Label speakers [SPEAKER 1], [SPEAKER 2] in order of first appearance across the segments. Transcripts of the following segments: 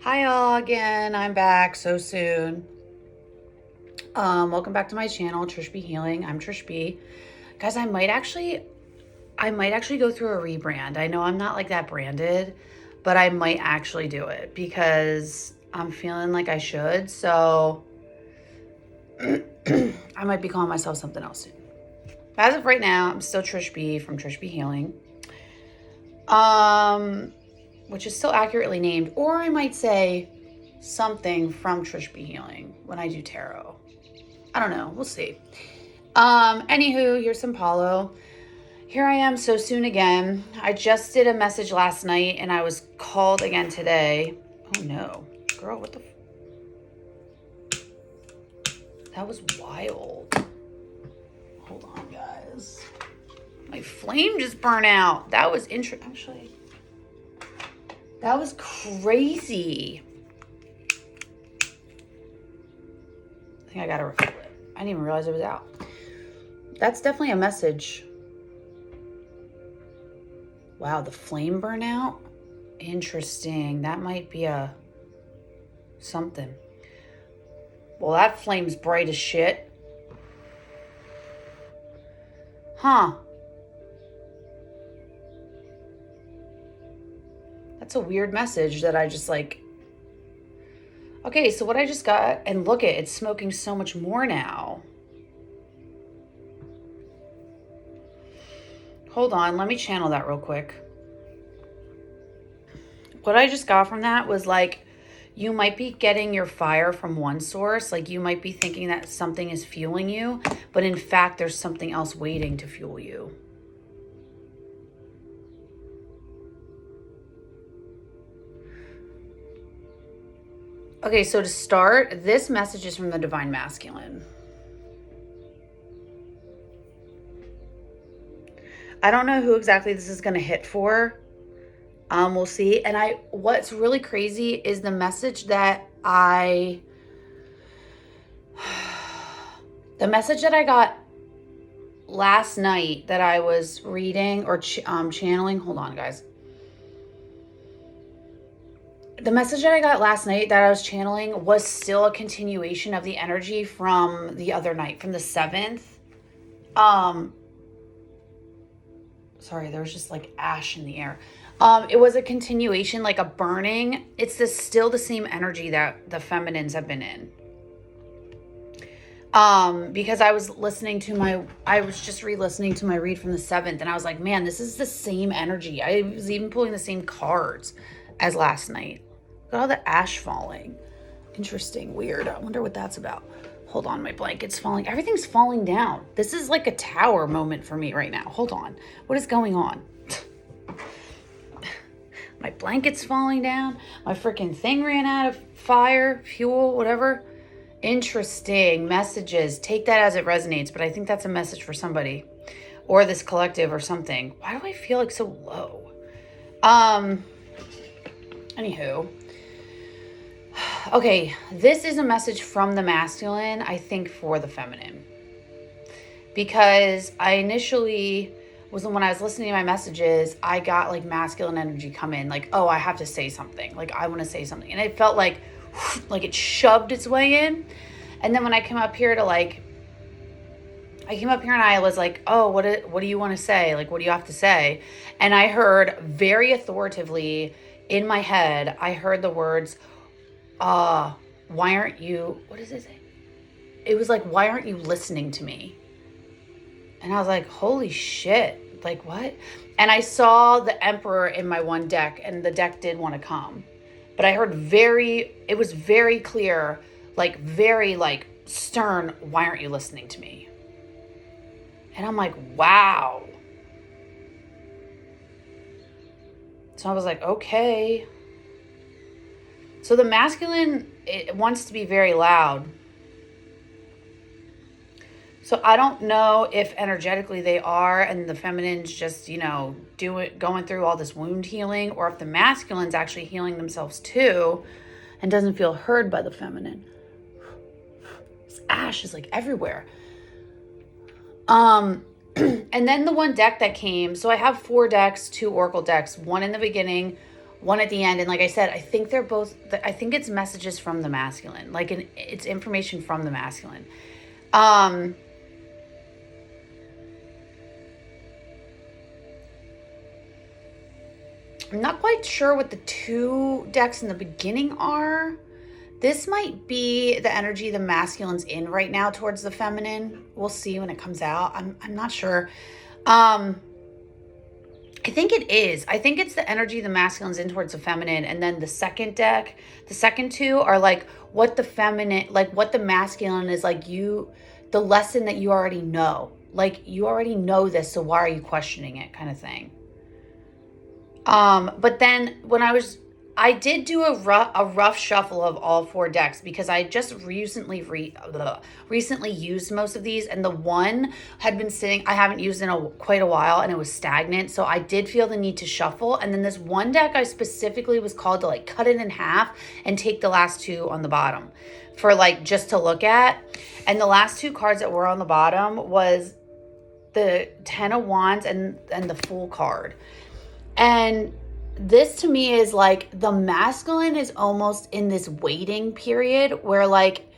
[SPEAKER 1] Hi all again. I'm back so soon. Welcome back to my channel, Trish B Healing. I'm Trish B. Guys, I might actually go through a rebrand. I know I'm not like that branded, but I might actually do it because I'm feeling like I should. So I might be calling myself something else soon. As of right now, I'm still Trish B from Trish B Healing. Which is still accurately named, or I might say something from Trish B Healing when I do tarot. I don't know. We'll see. Anywho, here's some Paulo. Here I am so soon again. I just did a message last night and I was called again today. Oh no. Girl, what the... That was wild. Hold on, guys. My flame just burned out. That was actually... That was crazy. I think I gotta refill it. I didn't even realize it was out. That's definitely a message. Wow, the flame burnout? Interesting. That might be a something. Well, that flame's bright as shit. Huh. That's a weird message that I just like... Okay, so what I just got, and look it's smoking so much more now. Hold on, let me channel that real quick. What I just got from that was like, you might be getting your fire from one source. Like you might be thinking that something is fueling you, but in fact, there's something else waiting to fuel you. Okay, so to start, this message is from the Divine Masculine. I don't know who exactly this is going to hit for. We'll see. And what's really crazy is the message that the message that I got last night that I was reading or channeling. Hold on, guys. The message that I got last night that I was channeling was still a continuation of the energy from the other night, from the 7th. Sorry, there was just like ash in the air. It was a continuation, like a burning. It's still the same energy that the feminines have been in. Because I was just re-listening to my read from the 7th, and I was like, man, this is the same energy. I was even pulling the same cards as last night. Look at all the ash falling. Interesting, weird. I wonder what that's about. Hold on, my blanket's falling. Everything's falling down. This is like a tower moment for me right now. Hold on. What is going on? My blanket's falling down. My freaking thing ran out of fire, fuel, whatever. Interesting messages. Take that as it resonates, but I think that's a message for somebody or this collective or something. Why do I feel like so low? Anywho. Okay, this is a message from the masculine, I think, for the feminine. Because I initially when I was listening to my messages, I got like masculine energy come in, like, oh, I have to say something. Like, I want to say something. And it felt like it shoved its way in. And then when I came up here and I was like, oh, what do you want to say? Like, what do you have to say? And I heard very authoritatively in my head, I heard the words, why aren't you, what does it say? It was like, why aren't you listening to me? And I was like, holy shit, like what? And I saw the Emperor in my one deck, and the deck did want to come. But I heard it was very clear, like very like stern, why aren't you listening to me? And I'm like, wow. So I was like, okay. So the masculine, it wants to be very loud. So I don't know if energetically they are, and the feminine's just, going through all this wound healing, or if the masculine's actually healing themselves too and doesn't feel heard by the feminine. This ash is like everywhere. And then the one deck that came, so I have 4 decks, 2 oracle decks, one in the beginning, one at the end. And like I said, I think they're both, I think it's messages from the masculine, like it's information from the masculine. I'm not quite sure what the two decks in the beginning are. This might be the energy the masculine's in right now towards the feminine. We'll see when it comes out. I'm not sure. I think it is. I think it's the energy the masculine's in towards the feminine. And then the second deck, the second two are like what the feminine, like what the masculine is like the lesson that you already know. Like you already know this, so why are you questioning it, kind of thing. But then when I did do a rough shuffle of all four decks because I just recently used most of these, and the one had been sitting, I haven't used in quite a while, and it was stagnant. So I did feel the need to shuffle. And then this one deck I specifically was called to like cut it in half and take the last two on the bottom for like just to look at. And the last two cards that were on the bottom was the 10 of Wands and the Fool card. And this to me is like the masculine is almost in this waiting period where like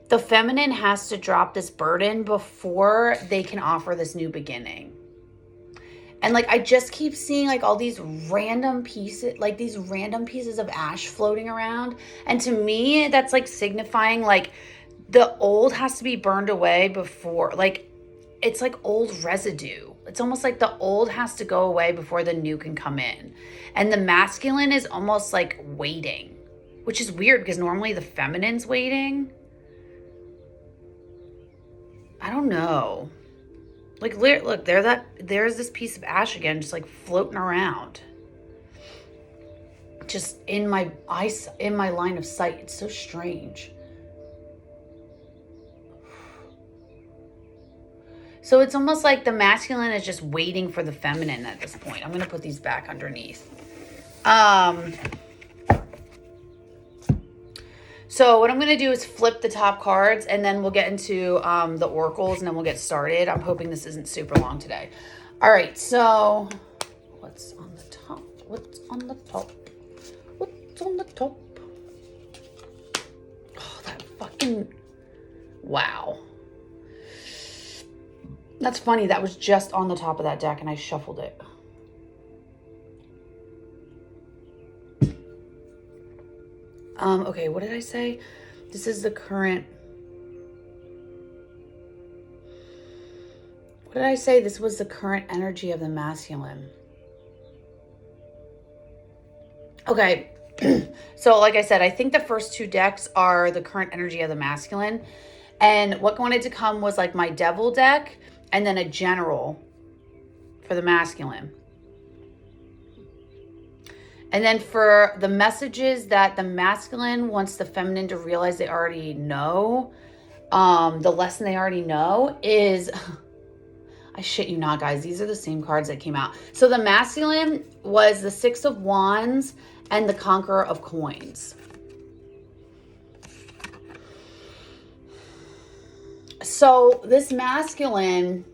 [SPEAKER 1] the feminine has to drop this burden before they can offer this new beginning. And like I just keep seeing like all these random pieces, like these random pieces of ash floating around. And to me, that's like signifying like the old has to be burned away before, like it's like old residue. It's almost like the old has to go away before the new can come in. And the masculine is almost like waiting, which is weird because normally the feminine's waiting. I don't know. Like, look, there's this piece of ash again, just like floating around. Just in my eyes, in my line of sight. It's so strange. So it's almost like the masculine is just waiting for the feminine at this point. I'm going to put these back underneath. So what I'm going to do is flip the top cards, and then we'll get into the oracles, and then we'll get started. I'm hoping this isn't super long today. All right, so what's on the top? What's on the top? What's on the top? Oh, that fucking... Wow. That's funny. That was just on the top of that deck and I shuffled it. Okay, what did I say? This is the current... What did I say? This was the current energy of the masculine. Okay. So like I said, I think the first two decks are the current energy of the masculine. And what wanted to come was like my devil deck and then a general for the masculine. And then for the messages that the masculine wants the feminine to realize they already know, the lesson they already know is, I shit you not, guys, these are the same cards that came out. So the masculine was the Six of Wands and the Conqueror of Coins. So this masculine,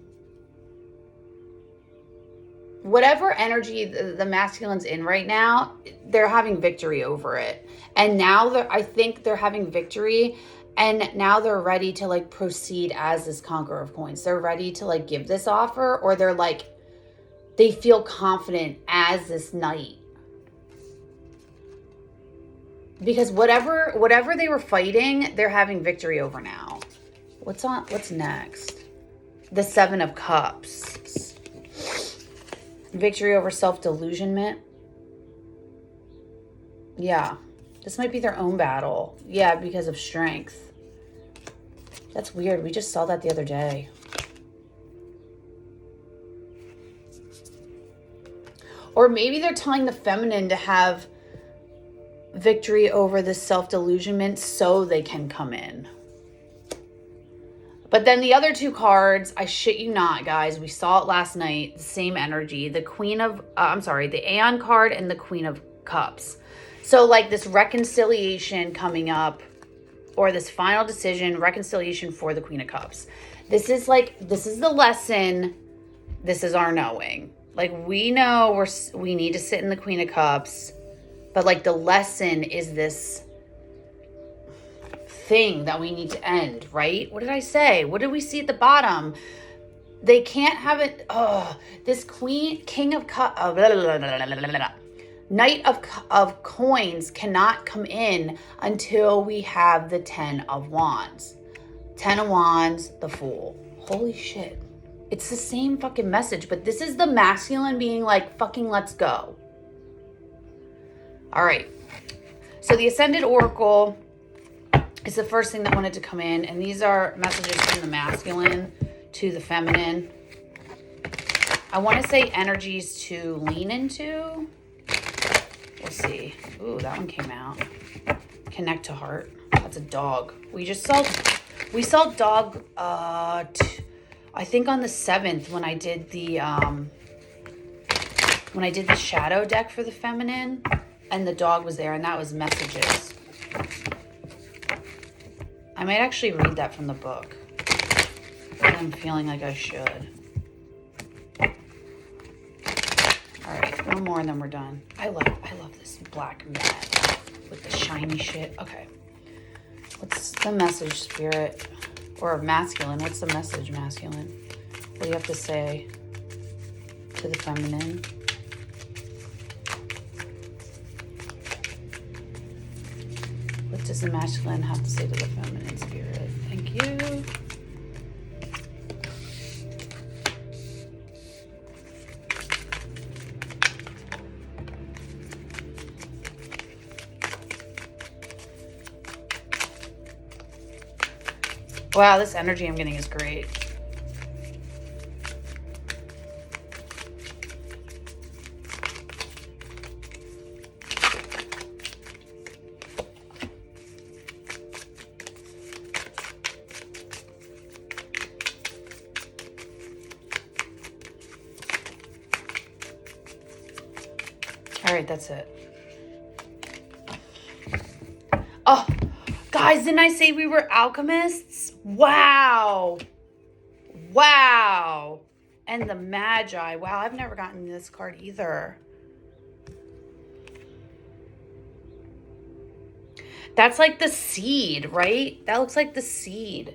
[SPEAKER 1] whatever energy the masculine's in right now, they're having victory over it. And now I think they're having victory, and now they're ready to like proceed as this Conqueror of Coins. They're ready to like give this offer, or they're like, they feel confident as this knight. Because whatever they were fighting, they're having victory over now. What's next? The Seven of Cups. Victory over self-delusionment. Yeah. This might be their own battle. Yeah, because of strength. That's weird. We just saw that the other day. Or maybe they're telling the feminine to have victory over the self-delusionment so they can come in. But then the other two cards, I shit you not, guys, we saw it last night, the same energy. The the Aeon card and the Queen of Cups. So like this reconciliation coming up, or this final decision, reconciliation for the Queen of Cups. This is the lesson. This is our knowing. Like we know we need to sit in the Queen of Cups But like the lesson is this thing that we need to end, right? What did I say? What did we see at the bottom? They can't have it. Oh, this king of knight of coins cannot come in until we have the 10 of wands. 10 of wands, the fool. Holy shit. It's the same fucking message, but this is the masculine being like, fucking let's go. All right. So the Ascended Oracle is the first thing that wanted to come in, and these are messages from the masculine to the feminine. I want to say energies to lean into. We'll see. Ooh, that one came out. Connect to heart. That's a dog. We saw dog, I think on the 7th when I did the shadow deck for the feminine, and the dog was there, and that was messages. I might actually read that from the book. I'm feeling like I should. All right, one more and then we're done. I love this black mat with the shiny shit. Okay. What's the message, spirit? Or masculine? What's the message, masculine? What do you have to say to the feminine? What does the masculine have to say to the feminine, spirit? Thank you. Wow, this energy I'm getting is great. All right, that's it. Oh, guys, didn't I say we were alchemists? Wow. Wow. And the Magi. Wow, I've never gotten this card either. That's like the seed, right? That looks like the seed.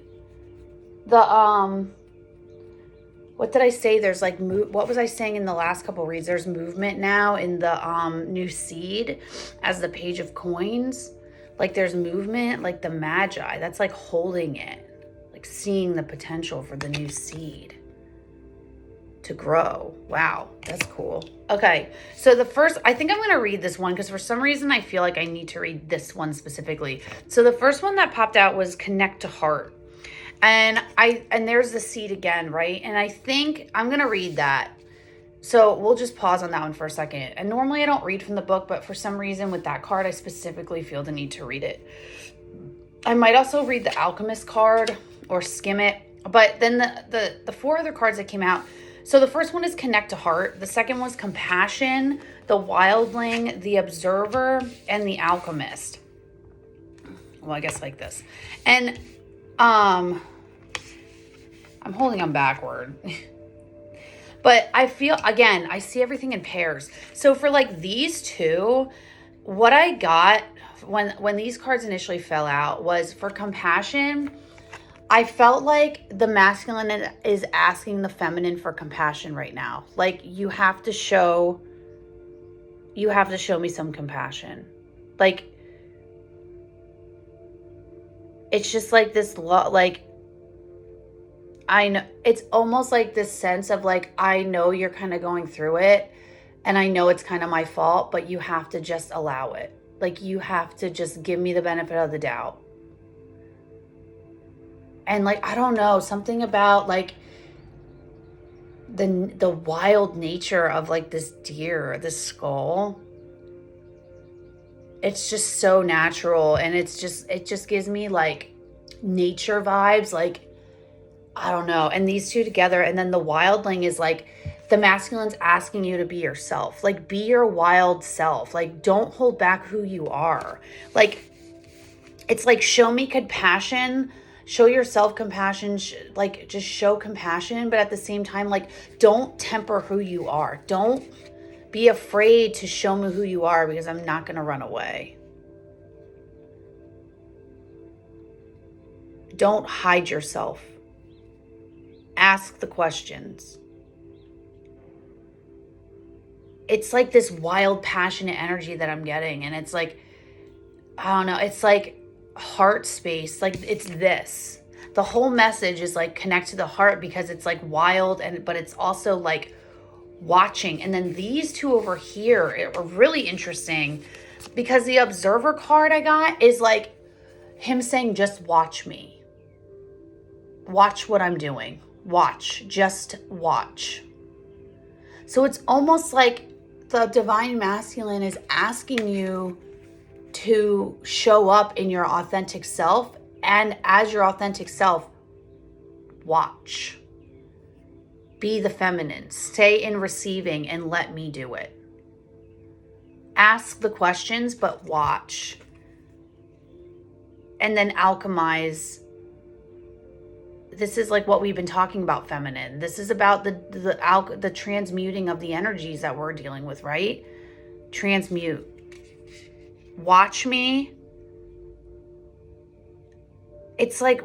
[SPEAKER 1] The, what did I say? There's like, what was I saying in the last couple reads? There's movement now in the new seed as the Page of Coins. Like there's movement, like the Magi. That's like holding it. Like seeing the potential for the new seed to grow. Wow, that's cool. Okay, so the first, I think I'm going to read this one because for some reason I feel like I need to read this one specifically. So the first one that popped out was Connect to Heart. And there's the seed again, right? And I think I'm going to read that. So we'll just pause on that one for a second. And normally I don't read from the book, but for some reason with that card, I specifically feel the need to read it. I might also read the Alchemist card or skim it. But then the 4 other cards that came out. So the first one is Connect to Heart. The second was Compassion, the Wildling, the Observer, and the Alchemist. Well, I guess like this. And I'm holding them backward. But I feel, again, I see everything in pairs. So for like these two, what I got when these cards initially fell out was for Compassion, I felt like the masculine is asking the feminine for compassion right now. Like you have to show me some compassion. Like it's just like this like I know it's almost like this sense of like, I know you're kind of going through it and I know it's kind of my fault, but you have to just allow it. Like you have to just give me the benefit of the doubt. And like, I don't know, something about like the wild nature of like this deer, this skull. It's just so natural. And it just gives me like nature vibes. Like, I don't know. And these two together. And then the wildling is like the masculine's asking you to be yourself. Like be your wild self. Like don't hold back who you are. Like it's like show me compassion. Show yourself compassion. Like just show compassion. But at the same time, like don't temper who you are. Don't be afraid to show me who you are because I'm not going to run away. Don't hide yourself. Ask the questions. It's like this wild, passionate energy that I'm getting. And it's like, I don't know, it's like heart space. Like it's this. The whole message is like connect to the heart because it's like wild, but it's also like watching. And then these two over here are really interesting because the observer card I got is like him saying, just watch me. Watch what I'm doing. Watch. Just watch. So it's almost like the divine masculine is asking you to show up in your authentic self. And as your authentic self, watch. Be the feminine. Stay in receiving and let me do it. Ask the questions, but watch. And then alchemize. This is like what we've been talking about, feminine. This is about the transmuting of the energies that we're dealing with, right? Transmute. Watch me. It's like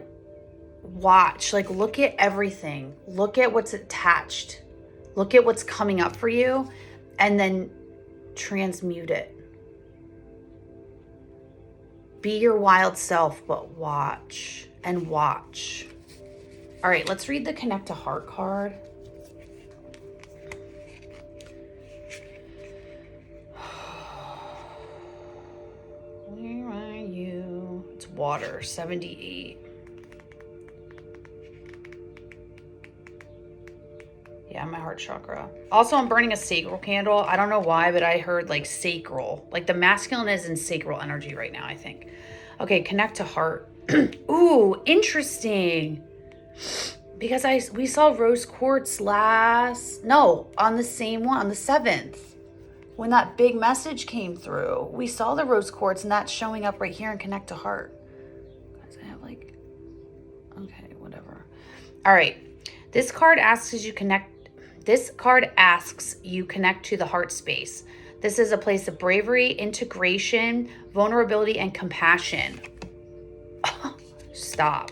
[SPEAKER 1] watch, like look at everything. Look at what's attached. Look at what's coming up for you and then transmute it. Be your wild self, but watch and watch. All right, let's read the Connect to Heart card. Where are you? It's water, 78. Yeah, my heart chakra. Also, I'm burning a sacral candle. I don't know why, but I heard like sacral. Like the masculine is in sacral energy right now, I think. Okay, connect to heart. Ooh, interesting. Because we saw rose quartz on the same one, on the 7th. When that big message came through, we saw the rose quartz and that's showing up right here in Connect to Heart. Guys, I have like, okay, whatever. All right. This card asks you connect to the heart space. This is a place of bravery, integration, vulnerability, and compassion. Stop.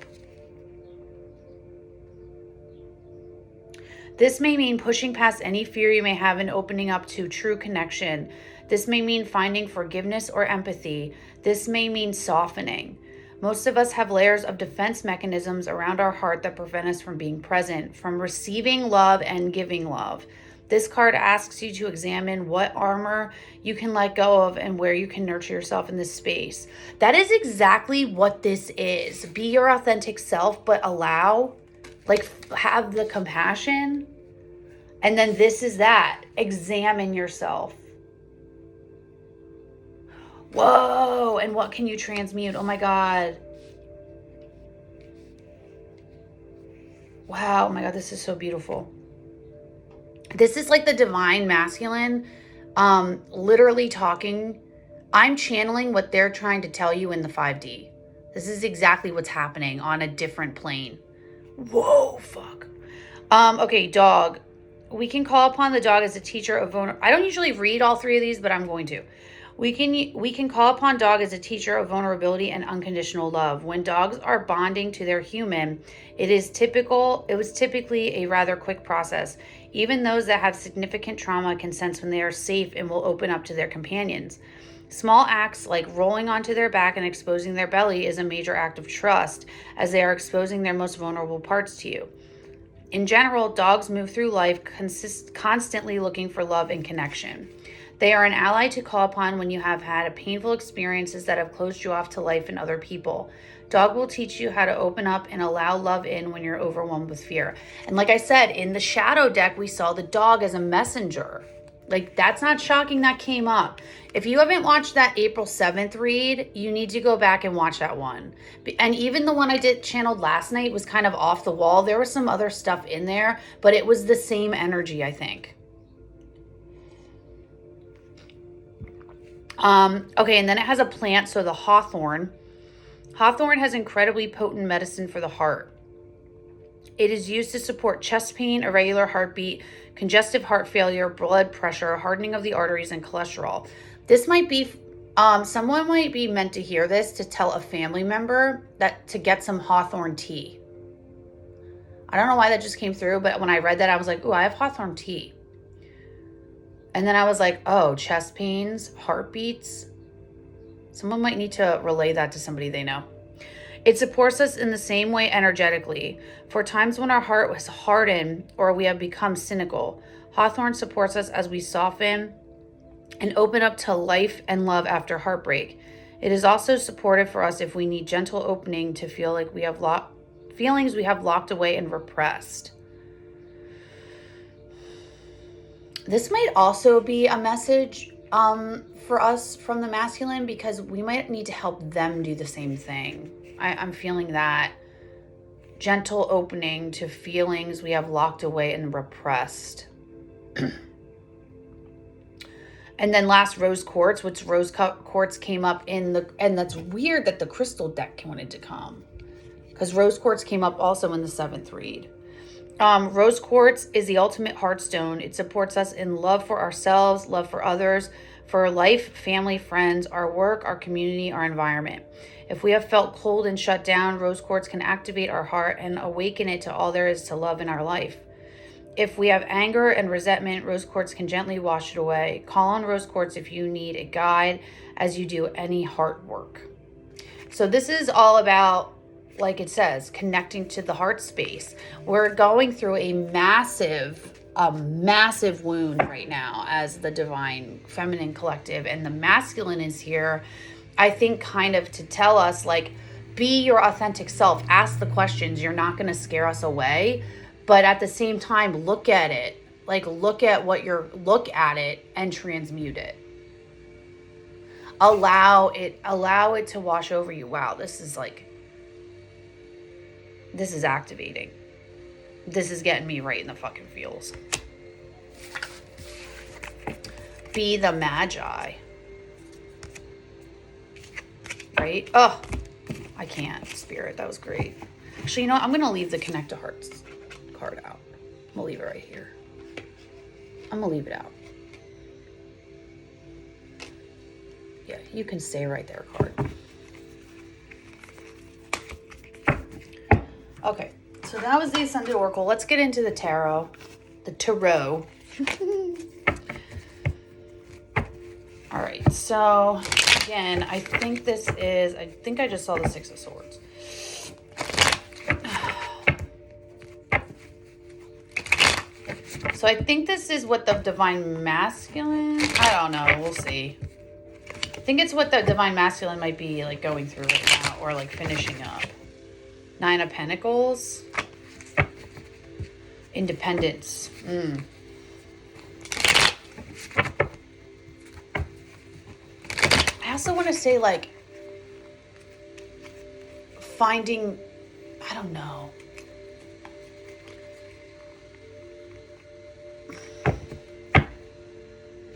[SPEAKER 1] This may mean pushing past any fear you may have and opening up to true connection. This may mean finding forgiveness or empathy. This may mean softening. Most of us have layers of defense mechanisms around our heart that prevent us from being present, from receiving love and giving love. This card asks you to examine what armor you can let go of and where you can nurture yourself in this space. That is exactly what this is. Be your authentic self, but have the compassion. And then this is that. Examine yourself. Whoa. And what can you transmute? Oh my God. Wow. Oh my God. This is so beautiful. This is like the divine masculine, literally talking. I'm channeling what they're trying to tell you in the 5D. This is exactly what's happening on a different plane. Whoa, fuck. Okay, dog. We can call upon the dog as a teacher of I don't usually read all three of these, but I'm going to. We can call upon dog as a teacher of vulnerability and unconditional love. When dogs are bonding to their human, it was typically a rather quick process. Even those that have significant trauma can sense when they are safe and will open up to their companions. Small acts like rolling onto their back and exposing their belly is a major act of trust, as they are exposing their most vulnerable parts to you. In general, dogs move through life constantly looking for love and connection. They are an ally to call upon when you have had painful experiences that have closed you off to life and other people. Dog will teach you how to open up and allow love in when you're overwhelmed with fear. And like I said, in the shadow deck, we saw the dog as a messenger. Like, that's not shocking that came up. If you haven't watched that April 7th read, you need to go back and watch that one. And even the one I channeled last night was kind of off the wall. There was some other stuff in there, but it was the same energy, I think. Okay, and then it has a plant, so the hawthorn. Hawthorn has incredibly potent medicine for the heart. It is used to support chest pain, irregular heartbeat, congestive heart failure, blood pressure, hardening of the arteries, and cholesterol. This might be, someone might be meant to hear this to tell a family member that to get some hawthorn tea. I don't know why that just came through, but when I read that, I was like, oh, I have hawthorn tea. And then I was like, oh, chest pains, heartbeats. Someone might need to relay that to somebody they know. It supports us in the same way energetically. For times when our heart was hardened or we have become cynical, hawthorn supports us as we soften and open up to life and love after heartbreak. It is also supportive for us if we need gentle opening to feel like we have feelings we have locked away and repressed. This might also be a message for us from the masculine, because we might need to help them do the same thing. I'm feeling that gentle opening to feelings we have locked away and repressed. And then last, rose quartz, which rose quartz came up and that's weird that the crystal deck wanted to come, because rose quartz came up also in the 7th read. Rose quartz is the ultimate heartstone. It supports us in love for ourselves, love for others, for life, family, friends, our work, our community, our environment. If we have felt cold and shut down, rose quartz can activate our heart and awaken it to all there is to love in our life. If we have anger and resentment, rose quartz can gently wash it away. Call on rose quartz if you need a guide as you do any heart work. So this is all about, like it says, connecting to the heart space. We're going through a massive wound right now as the divine feminine collective, and the masculine is here, I think, kind of to tell us, like, be your authentic self, ask the questions. You're not going to scare us away, but at the same time, look at it, like look at it and transmute it. Allow it to wash over you. Wow, this is activating. This is getting me right in the fucking feels. Be the Magi. Right? Oh, I can't. Spirit, that was great. Actually, you know what? I'm going to leave the Connect to Hearts card out. I'm going to leave it right here. I'm going to leave it out. Yeah, you can stay right there, card. Okay, so that was the Ascended Oracle. Let's get into the Tarot. The Tarot. All right, so again, I think I just saw the 6 of Swords. So I think this is what the Divine Masculine, I don't know, we'll see. I think it's what the Divine Masculine might be like going through right now, or like finishing up. 9 of Pentacles. Independence. I also want to say, like, finding, I don't know.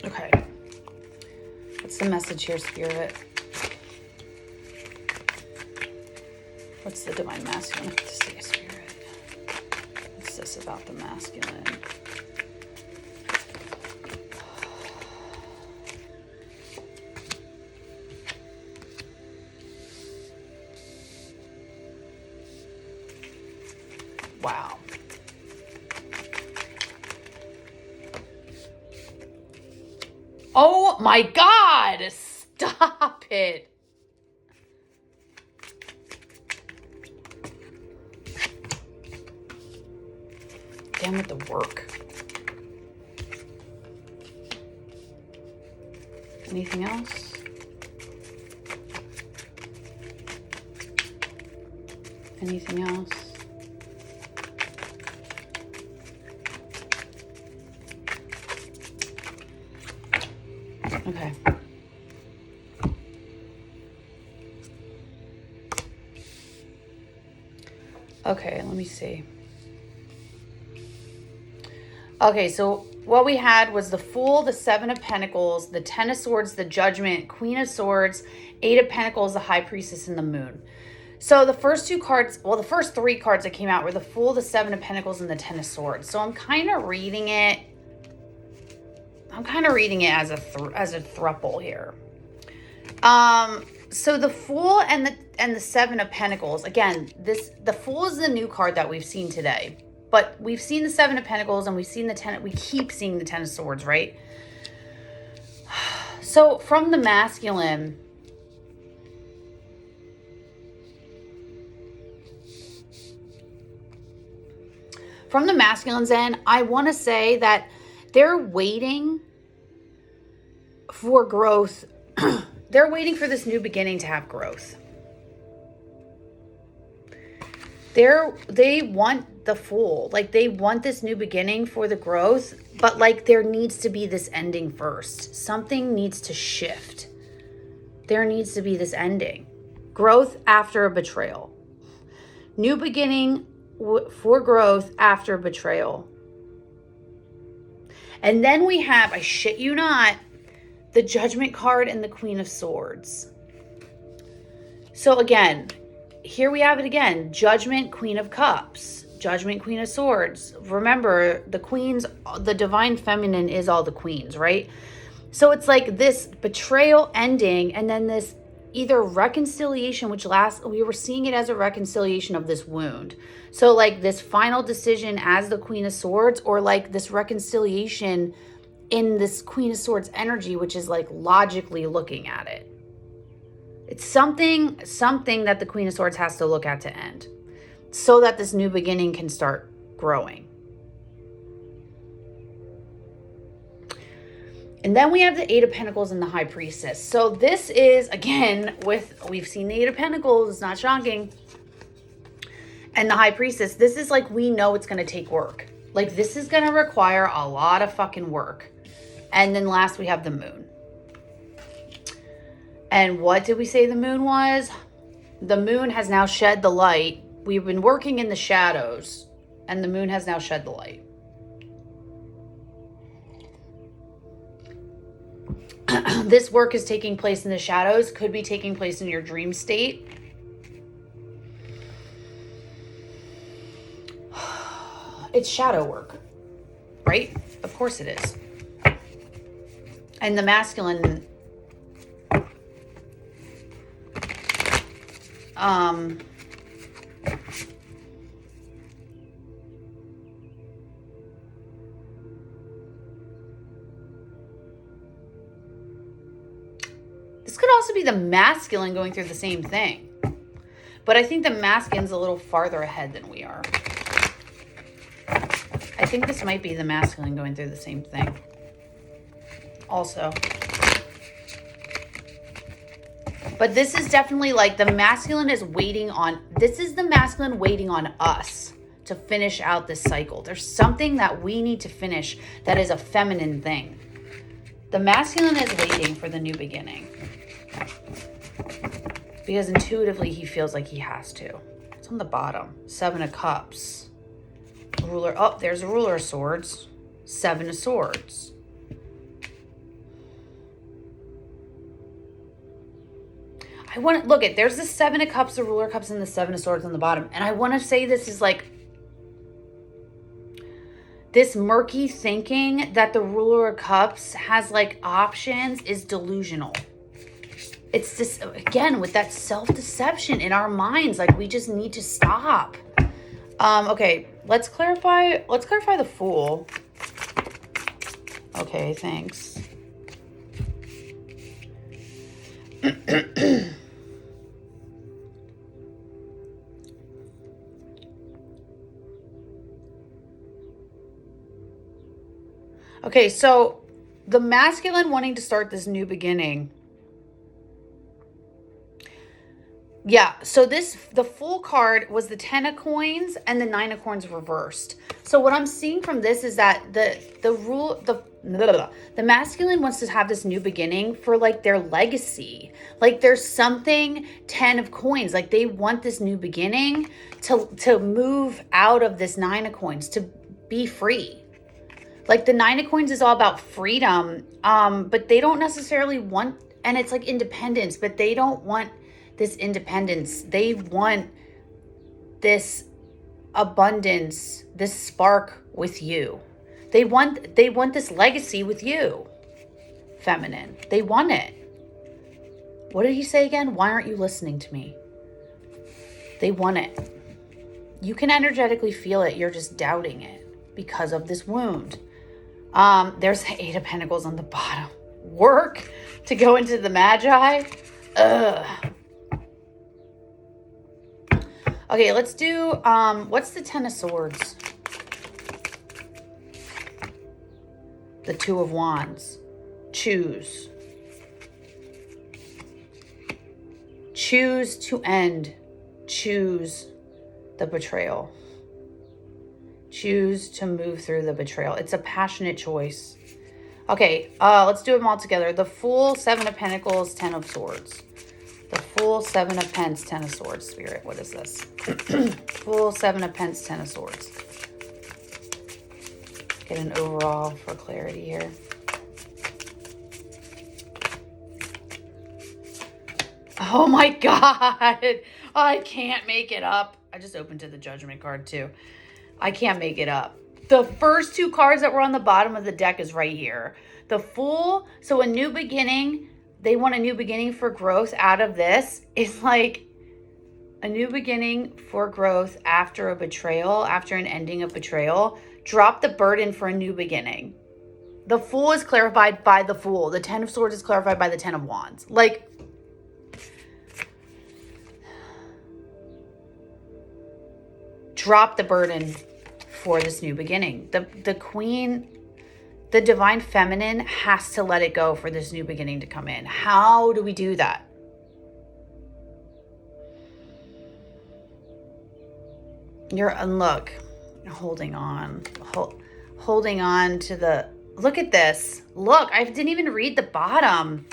[SPEAKER 1] Okay. What's the message here, Spirit? What's the Divine Masculine have to say, Spirit? What's this about the masculine? Wow. Oh my God! Stop it. Damn with the work. Anything else? Anything else? Okay. Okay, let me see. Okay, so what we had was the Fool, the 7 of Pentacles, the 10 of Swords, the Judgment, Queen of Swords, 8 of Pentacles, the High Priestess, and the Moon. So the first two cards, well, the first three cards that came out were the Fool, the Seven of Pentacles, and the Ten of Swords. So I'm kind of reading it as a thruple here. So the Fool and the Seven of Pentacles, again, the Fool is the new card that we've seen today. But we've seen the Seven of Pentacles and we've seen we keep seeing the Ten of Swords, right? So from the masculine, end, I want to say that they're waiting for growth. They're waiting for this new beginning to have growth. They want the Fool. Like, they want this new beginning for the growth, but like there needs to be this ending first. Something needs to shift. There needs to be this ending. Growth after a betrayal. New beginning for growth after betrayal. And then we have, I shit you not, the Judgment card and the Queen of Swords. So again, here we have it again. Judgment, Queen of Cups. Judgment, Queen of Swords. Remember, the queens, the divine feminine is all the queens, right? So it's like this betrayal ending, and then this either reconciliation, we were seeing it as a reconciliation of this wound. So like this final decision as the Queen of Swords, or like this reconciliation in this Queen of Swords energy, which is like logically looking at it. It's something that the Queen of Swords has to look at to end, so that this new beginning can start growing. And then we have the Eight of Pentacles and the High Priestess. So this is, again, we've seen the Eight of Pentacles, it's not shocking. And the High Priestess, this is like, we know it's going to take work. Like, this is going to require a lot of fucking work. And then last we have the Moon. And what did we say the Moon was? The Moon has now shed the light. We've been working in the shadows, and the Moon has now shed the light. This work is taking place in the shadows, could be taking place in your dream state. It's shadow work, right? Of course it is. And the masculine, this could also be the masculine going through the same thing. But I think the masculine's a little farther ahead than we are. I think this might be the masculine going through the same thing. Also. But this is definitely like the masculine is waiting on, this is the masculine waiting on us to finish out this cycle. There's something that we need to finish that is a feminine thing. The masculine is waiting for the new beginning. Because intuitively he feels like he has to. It's on the bottom. Seven of Cups. Ruler. Oh, there's a Ruler of Swords. Seven of Swords. I want to look at, there's the Seven of Cups, the Ruler of Cups, and the Seven of Swords on the bottom. And I want to say this is like this murky thinking that the Ruler of Cups has like options is delusional. It's this, again, with that self-deception in our minds. Like, we just need to stop. Okay, let's clarify the Fool. Okay, thanks. Okay, so the masculine wanting to start this new beginning. Yeah, so the Fool card was the Ten of Coins and the Nine of Coins reversed. So what I'm seeing from this is that the masculine wants to have this new beginning for like their legacy. Like there's something, Ten of Coins, like they want this new beginning to move out of this Nine of Coins, to be free. Like the Nine of Coins is all about freedom, but they don't necessarily want, and it's like independence, but they don't want this independence. They want this abundance, this spark with you. They want this legacy with you, feminine. They want it. What did he say again? Why aren't you listening to me? They want it. You can energetically feel it. You're just doubting it because of this wound. There's the Eight of Pentacles on the bottom. Work to go into the Magi. Ugh. Okay, let's do, what's the Ten of Swords? The Two of Wands. Choose. Choose to end. Choose the betrayal. Choose to move through the betrayal. It's a passionate choice. Okay, let's do them all together. The Fool, Seven of Pentacles, Ten of Swords. The Fool, Seven of Pence, Ten of Swords. Spirit, what is this? Fool, Seven of Pence, Ten of Swords. Get an overall for clarity here. Oh my God. I can't make it up. I just opened to the Judgment card too. I can't make it up. The first two cards that were on the bottom of the deck is right here. The Fool, so a new beginning. They want a new beginning for growth out of this. It's like a new beginning for growth after a betrayal, after an ending of betrayal. Drop the burden for a new beginning. The Fool is clarified by the Fool. The Ten of Swords is clarified by the Ten of Wands. Like, drop the burden for this new beginning. The Queen, the Divine Feminine has to let it go for this new beginning to come in. How do we do that? And look, holding on to the, look at this. Look, I didn't even read the bottom.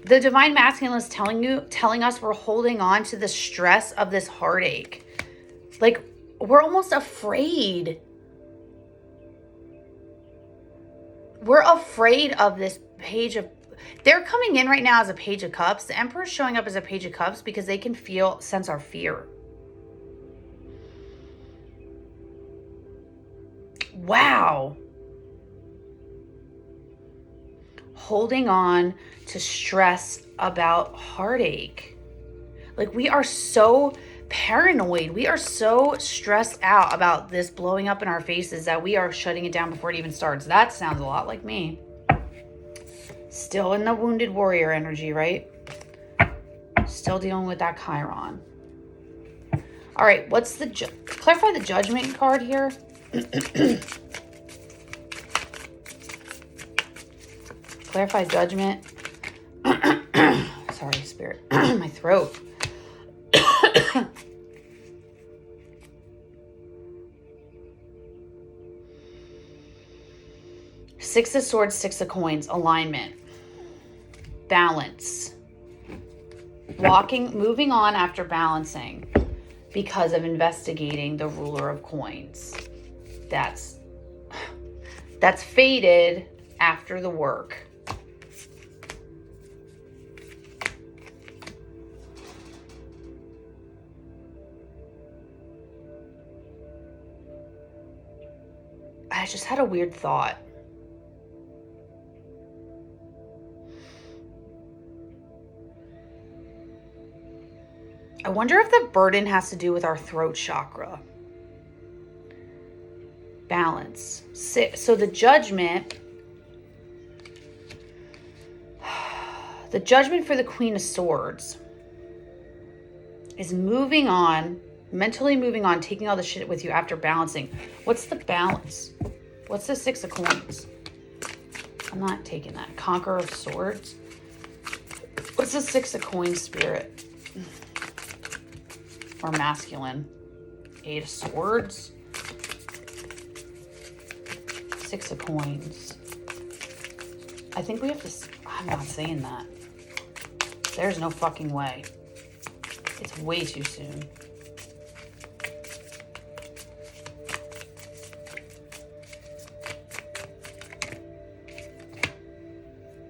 [SPEAKER 1] The Divine Masculine is telling us we're holding on to the stress of this heartache. Like, we're almost afraid. We're afraid of this Page of... They're coming in right now as a Page of Cups. The Emperor's showing up as a Page of Cups because they can sense our fear. Wow. Holding on to stress about heartache. Like, we are so paranoid. We are so stressed out about this blowing up in our faces that we are shutting it down before it even starts. That sounds a lot like me. Still in the wounded warrior energy, right? Still dealing with that Chiron. All right, what's the... clarify the Judgment card here. Clarify Judgment. Sorry, Spirit. My throat. Six of Swords, Six of Coins. Alignment. Balance. Moving on after balancing because of investigating the Ruler of Coins. That's faded after the work. I just had a weird thought. I wonder if the burden has to do with our throat chakra. Balance. So the Judgment for the Queen of Swords is moving on, mentally moving on, taking all the shit with you after balancing. What's the balance? What's the Six of Coins? I'm not taking that. Conqueror of Swords. What's the Six of Coins, Spirit? Or masculine? Eight of Swords. Six of Coins. I think we have to... I'm not saying that. There's no fucking way. It's way too soon.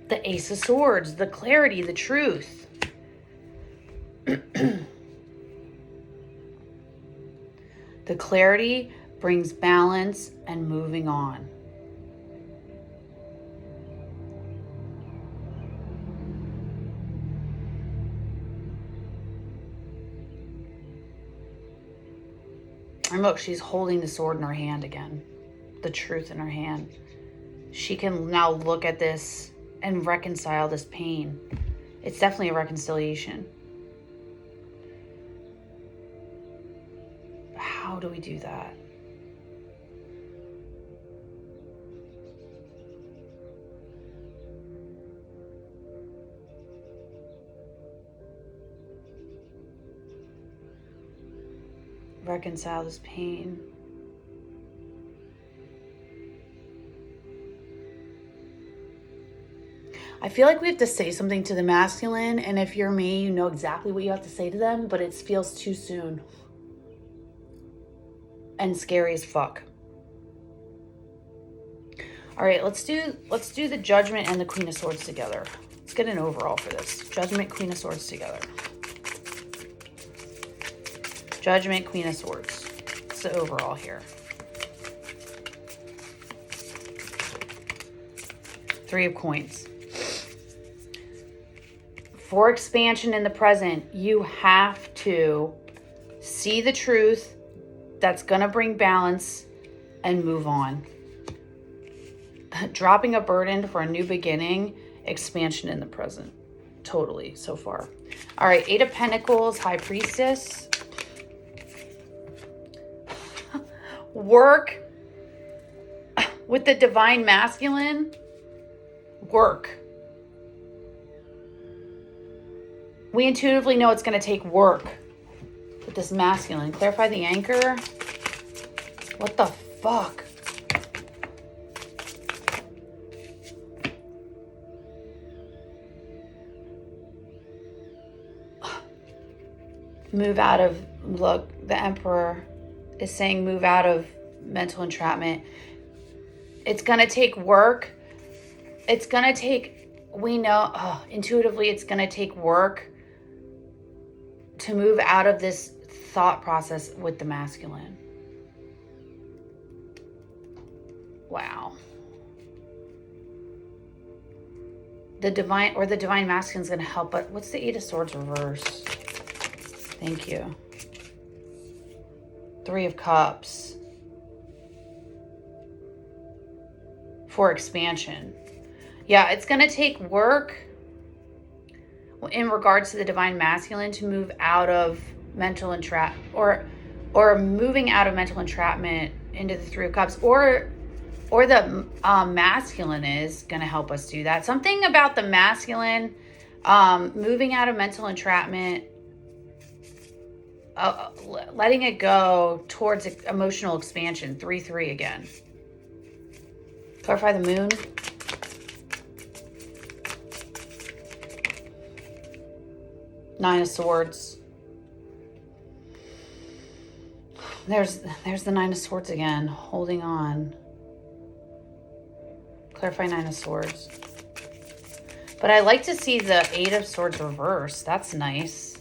[SPEAKER 1] The Ace of Swords. The clarity, the truth. The clarity brings balance and moving on. And look, she's holding the sword in her hand again. The truth in her hand. She can now look at this and reconcile this pain. It's definitely a reconciliation. How do we do that? Reconcile this pain. I feel like we have to say something to the masculine, and if you're me, you know exactly what you have to say to them, but it feels too soon. And scary as fuck. All right, let's do the Judgment and the Queen of Swords together. Let's get an overall for this. Judgment, Queen of Swords together. Judgment, Queen of Swords. It's the overall here. Three of Coins. For expansion in the present, you have to see the truth that's going to bring balance and move on. Dropping a burden for a new beginning, expansion in the present. Totally, so far. All right, Eight of Pentacles, High Priestess. Work with the Divine Masculine. Work. We intuitively know it's going to take work with this masculine. Clarify the anchor. What the fuck? Move out of, look, the Emperor is saying move out of mental entrapment. It's going to take work. It's going to take, we know, intuitively it's going to take work to move out of this thought process with the masculine. Wow. The divine masculine is going to help, but what's the Eight of Swords reverse? Thank you. Three of Cups. For expansion. Yeah, it's going to take work in regards to the divine masculine to move out of mental entrapment, or moving out of mental entrapment into the Three of Cups, or the masculine is going to help us do that. Something about the masculine moving out of mental entrapment, letting it go towards emotional expansion. 3-3 again. Clarify the Moon. Nine of Swords. There's the Nine of Swords again, holding on. Clarify Nine of Swords. But I like to see the Eight of Swords reverse. That's nice.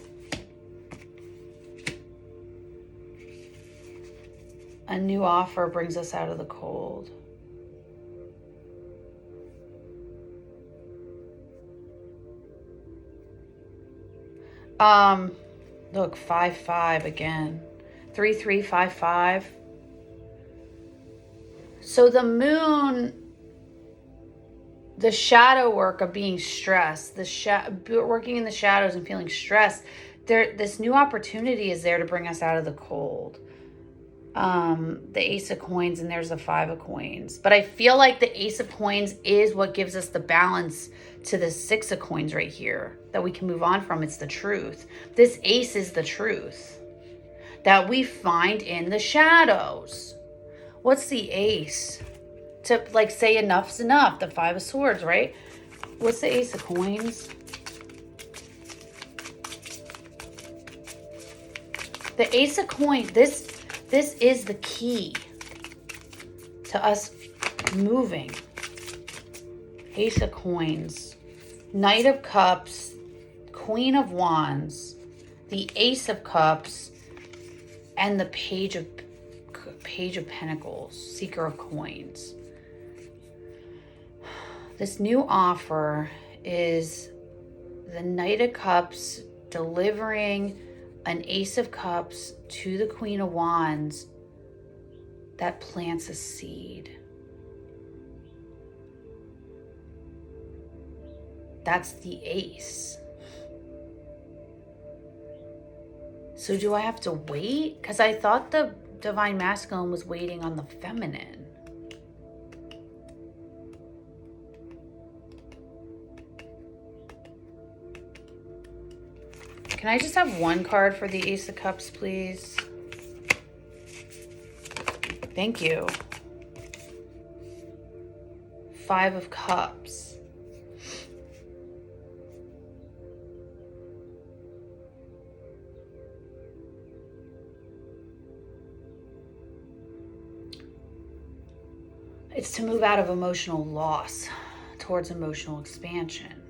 [SPEAKER 1] A new offer brings us out of the cold. Look, 5-5 again. 3-3, 5-5. So the Moon, the shadow work of being stressed, working in the shadows and feeling stressed, this new opportunity is there to bring us out of the cold. The Ace of Coins, and there's the Five of Coins. But I feel like the Ace of Coins is what gives us the balance to the Six of Coins right here that we can move on from. It's the truth. This Ace is the truth that we find in the shadows. What's the Ace? To like say enough's enough. The Five of Swords, right? What's the Ace of Coins? The Ace of Coins, this is the key to us moving. Ace of Coins, Knight of Cups, Queen of Wands, the Ace of Cups, and the Page of Pentacles, Seeker of Coins. This new offer is the Knight of Cups delivering an Ace of Cups to the Queen of Wands that plants a seed. That's the Ace. So do I have to wait? Because I thought the Divine Masculine was waiting on the Feminine. Can I just have one card for the Ace of Cups, please? Thank you. Five of Cups. It's to move out of emotional loss towards emotional expansion.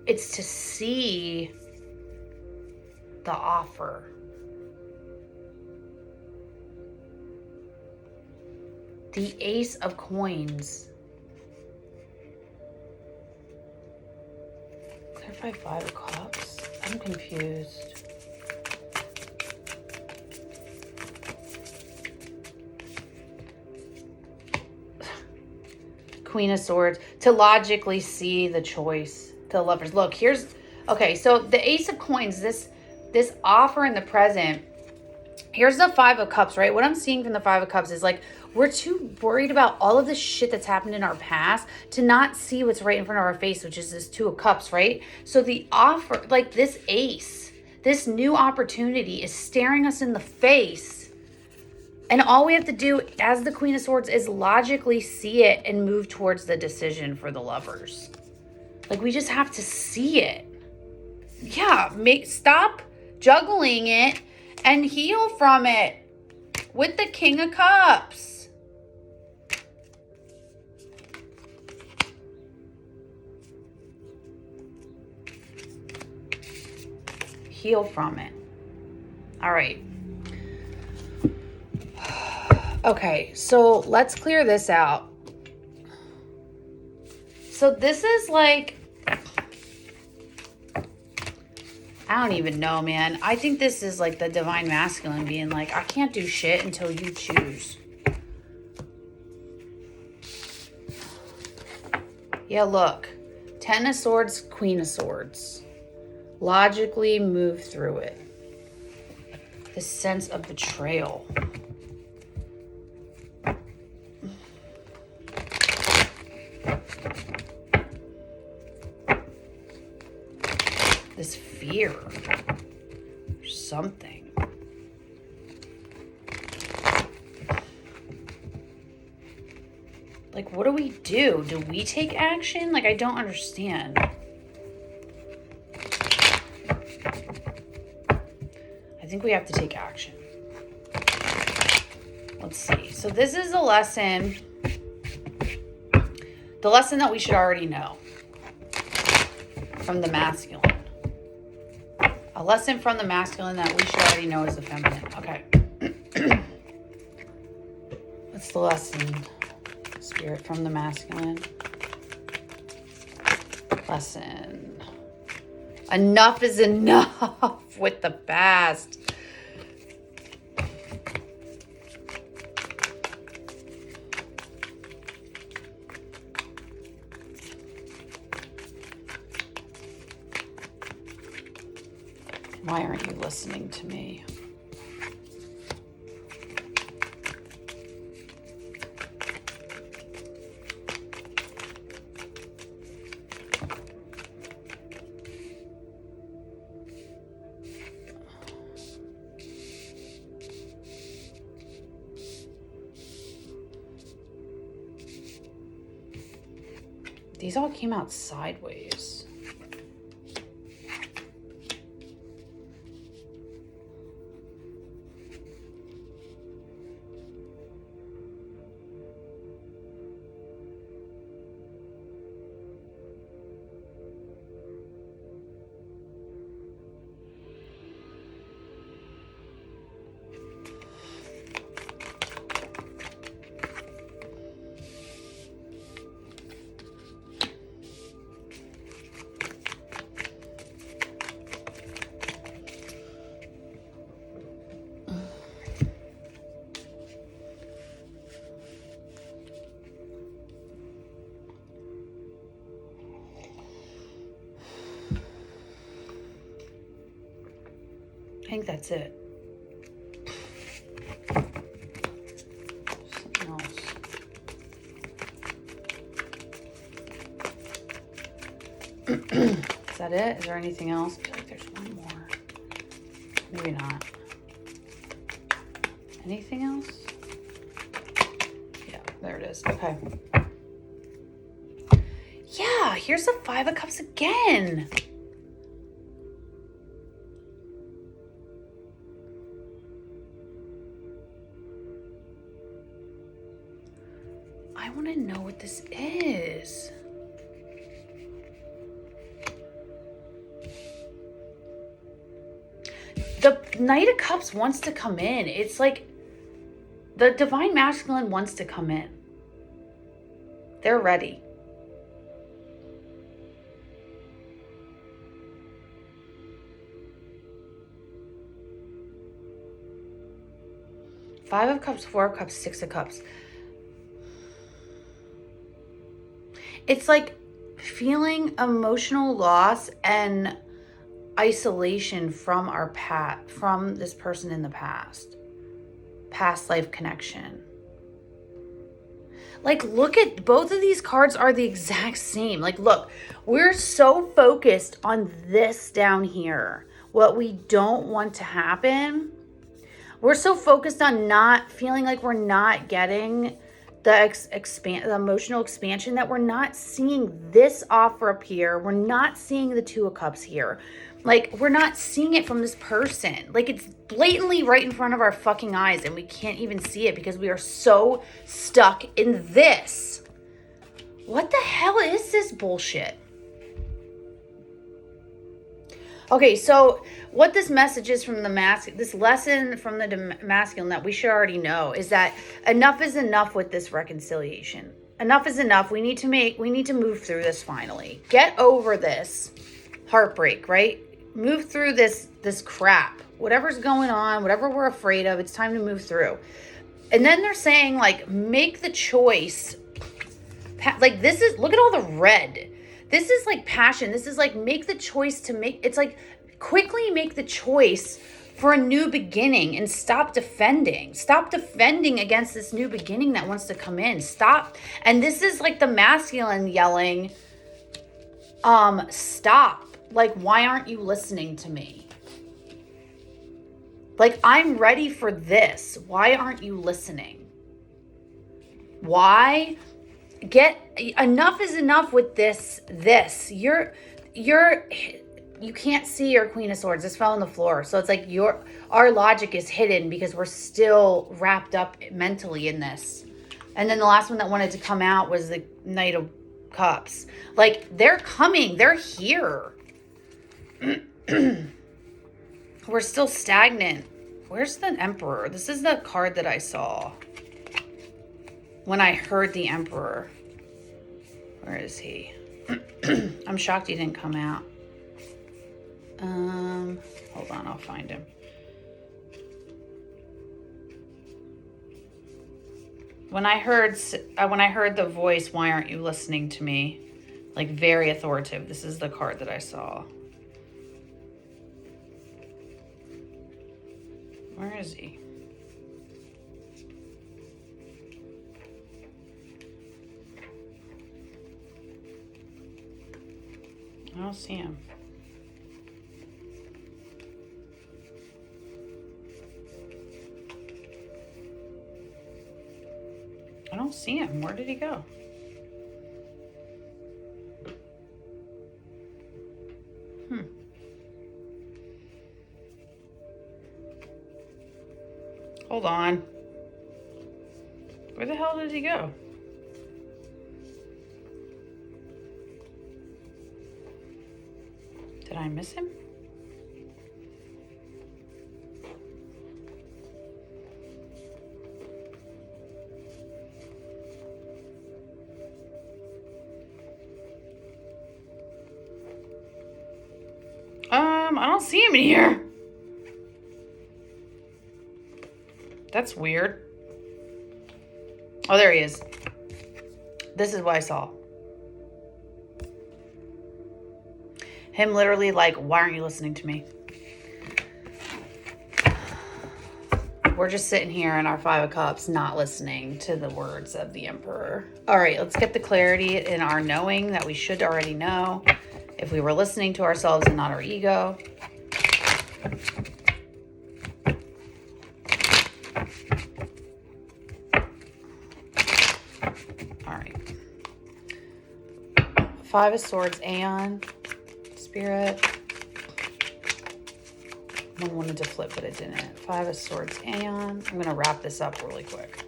[SPEAKER 1] It's to see the offer. The Ace of Coins. Clarify Five of Cups. I'm confused. Queen of Swords. To logically see the choice to lovers. Look, here's... Okay, so the Ace of Coins, this offer in the present, here's the Five of Cups, right? What I'm seeing from the Five of Cups is like, we're too worried about all of the shit that's happened in our past to not see what's right in front of our face, which is this Two of Cups, right? So the offer, like this Ace, this new opportunity is staring us in the face. And all we have to do as the Queen of Swords is logically see it and move towards the decision for the lovers. Like, we just have to see it. Yeah, stop juggling it and heal from it with the King of Cups. Heal from it. All right. Okay, so let's clear this out. So this is like, I don't even know, man. I think this is like the Divine Masculine being like, I can't do shit until you choose. Yeah, look. Ten of Swords, Queen of Swords. Logically move through it. The sense of betrayal. This fear or something. Like, what do we do? Do we take action? Like, I don't understand. I think we have to take action. Let's see. So this is a lesson. The lesson that we should already know from the masculine. A lesson from the masculine that we should already know is the feminine. Okay. What's the lesson? Spirit from the masculine. Lesson. Enough is enough with the past. Why aren't you listening to me? These all came out sideways. think that's it. Something else. Is that it? Is there anything else? I feel like there's one more. Maybe not. Anything else? Yeah, there it is. Okay. Yeah, here's the Five of Cups again. I want to know what this is. The Knight of Cups wants to come in. It's like the Divine Masculine wants to come in. They're ready. Five of Cups, Four of Cups, Six of Cups. It's like feeling emotional loss and isolation from our past, from this person in the past life connection. Like, look at both of these cards are the exact same. Like, look, we're so focused on this down here, what we don't want to happen. We're so focused on not feeling like we're not getting the emotional expansion, that we're not seeing this offer up here. We're not seeing the Two of Cups here. Like, we're not seeing it from this person. Like, it's blatantly right in front of our fucking eyes and we can't even see it because we are so stuck in this. What the hell is this bullshit? Okay, so what this message is from the this lesson from the masculine that we should already know is that enough is enough with this reconciliation. Enough is enough. We need to move through this finally. Get over this heartbreak, right? Move through this crap. Whatever's going on, whatever we're afraid of, it's time to move through. And then they're saying, like, make the choice. Like, this is, look at all the red. This is like passion. This is like, make the choice to make, it's like quickly make the choice for a new beginning and stop defending. Stop defending against this new beginning that wants to come in. Stop. And this is like the masculine yelling, stop. Like, why aren't you listening to me? Like, I'm ready for this. Why aren't you listening? Why? Enough is enough with this. You can't see your Queen of Swords. This fell on the floor. So it's like our logic is hidden because we're still wrapped up mentally in this. And then the last one that wanted to come out was the Knight of Cups. Like, they're coming. They're here. We're still stagnant. Where's the Emperor? This is the card that I saw when I heard the Emperor. Where is he? I'm shocked he didn't come out. Hold on, I'll find him. When I heard the voice, why aren't you listening to me? Like, very authoritative. This is the card that I saw. Where is he? I don't see him. I don't see him. Where did he go? Hold on. Where the hell did he go? Did I miss him? I don't see him in here. That's weird. Oh, there he is. This is what I saw. Him literally like, why aren't you listening to me? we're just sitting here in our Five of Cups, not listening to the words of the Emperor. All right, let's get the clarity in our knowing that we should already know if we were listening to ourselves and not our ego. All right. Five of Swords, Aeon, Spirit. I wanted to flip, but it didn't. Five of Swords, Aeon. I'm going to wrap this up really quick.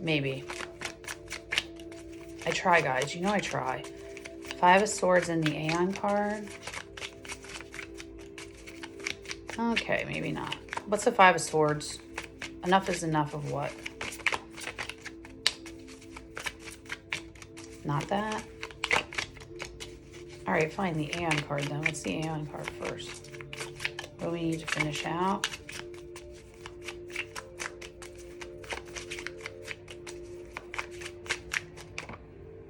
[SPEAKER 1] Maybe. I try, guys. You know I try. Five of Swords in the Aeon card. Okay, maybe not. What's the Five of Swords? Enough is enough of what? Not that? All right, fine. The Aeon card then. What's the Aeon card first? What do we need to finish out?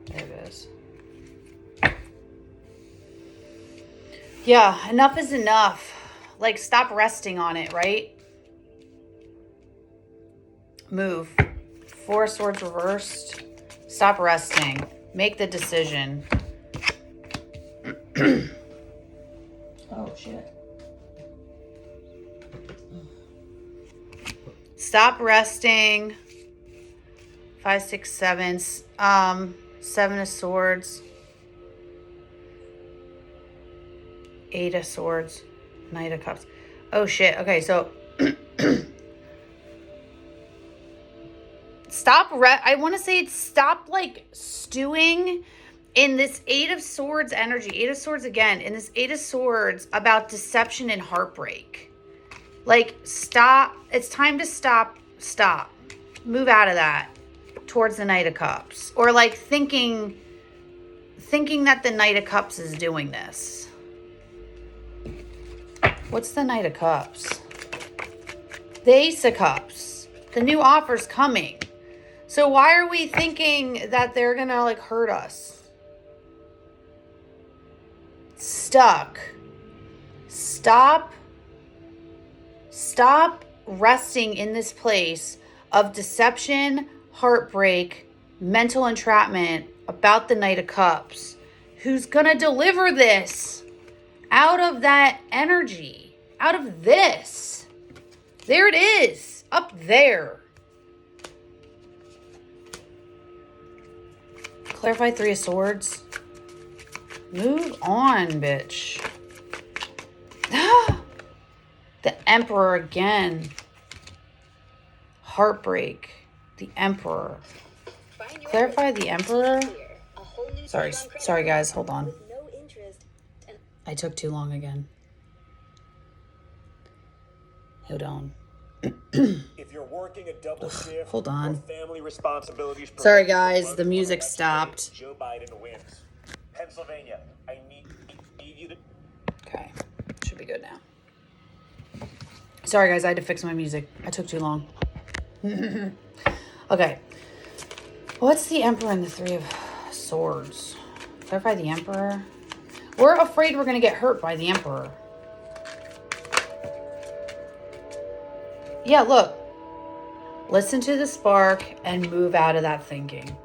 [SPEAKER 1] There it is. Yeah, enough is enough. Like, stop resting on it, right? Move. Four of Swords reversed. Stop resting. Make the decision. Oh, shit. Stop resting. 5, 6, 7. Seven of Swords. 8 of Swords. Knight of Cups. Oh, shit. Okay, so... I want to say stop, like, stewing in this 8 of Swords energy. 8 of Swords again. In this 8 of Swords about deception and heartbreak. Like, stop. It's time to stop. Stop. Move out of that towards the Knight of Cups. Or, like, thinking that the Knight of Cups is doing this. What's the Knight of Cups? The Ace of Cups. The new offer's coming. So why are we thinking that they're going to, like, hurt us? Stuck. Stop resting in this place of deception, heartbreak, mental entrapment about the Knight of Cups. Who's going to deliver this out of that energy, out of this? There it is, up there. Clarify 3 of Swords. Move on, bitch. The Emperor again. Heartbreak. The Emperor. Clarify the Emperor. Sorry guys, hold on. I took too long again. Hold on.
[SPEAKER 2] If you're working a double shift,
[SPEAKER 1] hold on.
[SPEAKER 2] Family responsibilities.
[SPEAKER 1] Sorry guys, the music stopped.
[SPEAKER 2] Joe Biden wins. Pennsylvania, I need you to...
[SPEAKER 1] Okay, should be good now. Sorry guys, I had to fix my music. I took too long. Okay. What's the Emperor and the 3 of Swords? Clarify the Emperor. We're afraid we're going to get hurt by the Emperor. Yeah, look. Listen to the spark and move out of that thinking.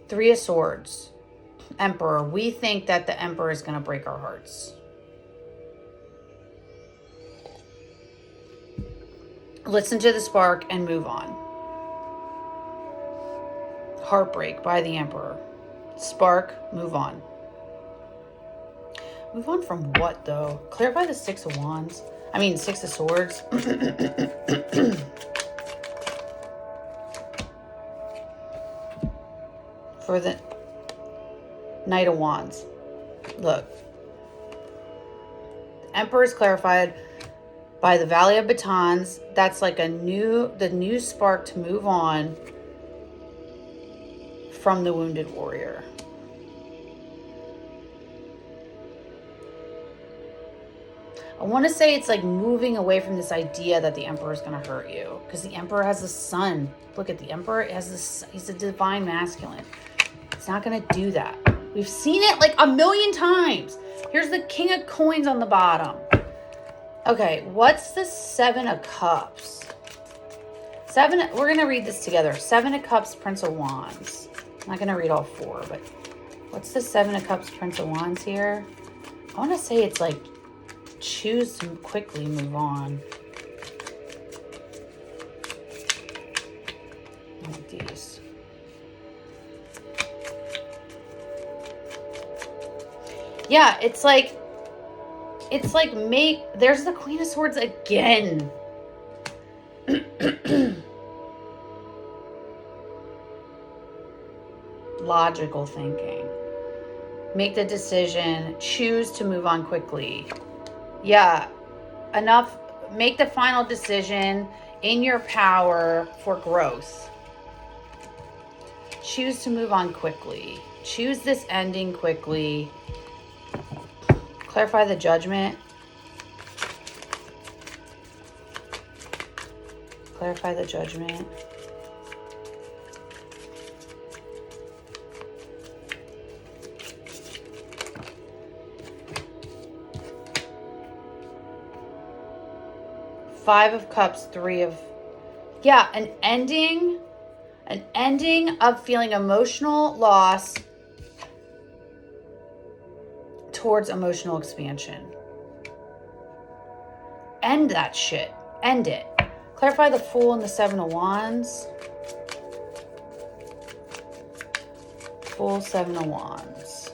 [SPEAKER 1] Three of Swords. Emperor. We think that the Emperor is going to break our hearts. Listen to the spark and move on. Heartbreak by the Emperor. Spark, move on. Move on from what, though? Clarify the 6 of Wands. I mean, 6 of Swords. For the Knight of Wands. Look. The Emperor is clarified by the Valley of Batons. That's like the new spark to move on from the Wounded Warrior. I want to say it's like moving away from this idea that the Emperor is going to hurt you. Because the Emperor has a sun. Look at the Emperor. He's a divine masculine. It's not going to do that. We've seen it like a million times. Here's the King of Coins on the bottom. Okay, what's the Seven of Cups? We're going to read this together. Seven of Cups, Prince of Wands. I'm not going to read all four, but what's the Seven of Cups, Prince of Wands here? I want to say it's like choose to quickly move on. I like these. Yeah, it's like there's the Queen of Swords again. Logical thinking. Make the decision. Choose to move on quickly. Yeah, enough. Make the final decision in your power for growth. Choose to move on quickly. Choose this ending quickly. Clarify the Judgment. Clarify the Judgment. Five of Cups, Three of... Yeah, an ending of feeling emotional loss towards emotional expansion. End that shit. End it. Clarify the Fool and the Seven of Wands. Fool, Seven of Wands.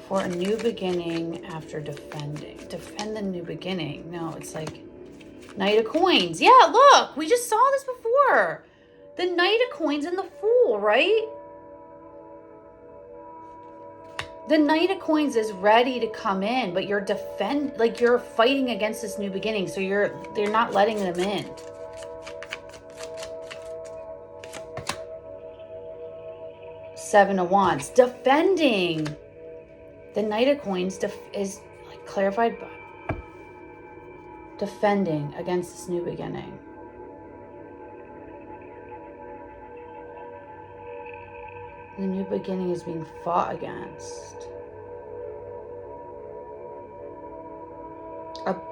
[SPEAKER 1] For a new beginning after defending. Defend the new beginning. No, it's like Knight of Coins. Yeah, look, we just saw this before. The Knight of Coins and the Fool, right? The Knight of Coins is ready to come in, but you're you're fighting against this new beginning, so they're not letting them in. Seven of Wands, defending. The Knight of Coins is like clarified by defending against this new beginning. The new beginning is being fought against.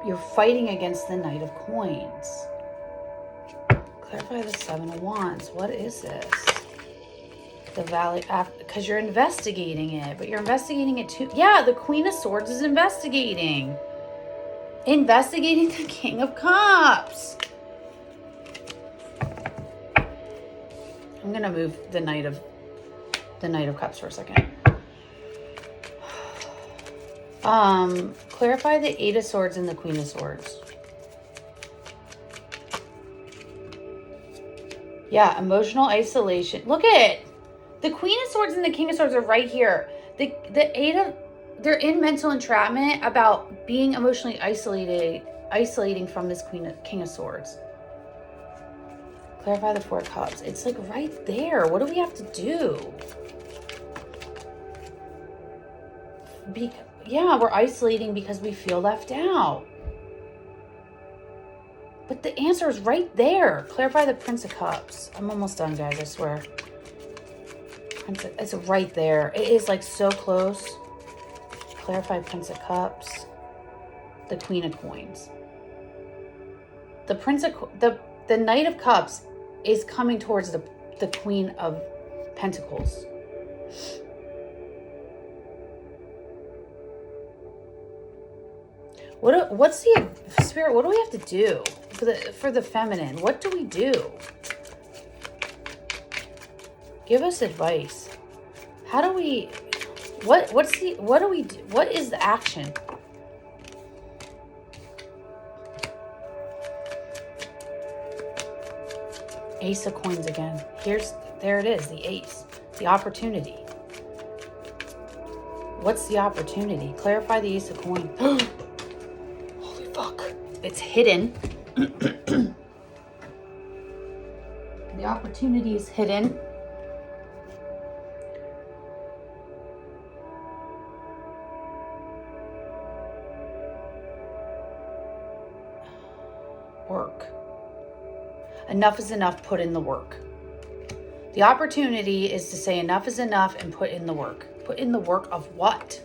[SPEAKER 1] You're fighting against the Knight of Coins. Clarify the Seven of Wands. What is this? The Valley, because you're investigating it, but you're investigating it too. Yeah, the Queen of Swords is investigating. Investigating the King of Cups. I'm going to move the Knight of Cups for a second. Clarify the Eight of Swords and the Queen of Swords. Yeah, emotional isolation. Look at it. The Queen of Swords and the King of Swords are right here. They're in mental entrapment about being emotionally isolating from this King of Swords. Clarify the Four of Cups. It's like right there. What do we have to do? Yeah, we're isolating because we feel left out. But the answer is right there. Clarify the Prince of Cups. I'm almost done, guys, I swear. It's right there. It is like so close. Clarify Prince of Cups. The Queen of Coins. The Knight of Cups is coming towards the Queen of Pentacles. What's the Spirit? What do we have to do for the feminine? What do we do? Give us advice. How do we? What do we do? What is the action? Ace of Coins again. There it is, the Ace, the opportunity. What's the opportunity? Clarify the Ace of Coins. Holy fuck. It's hidden. The opportunity is hidden. Work. Enough is enough, put in the work. The opportunity is to say enough is enough and put in the work. Put in the work of what?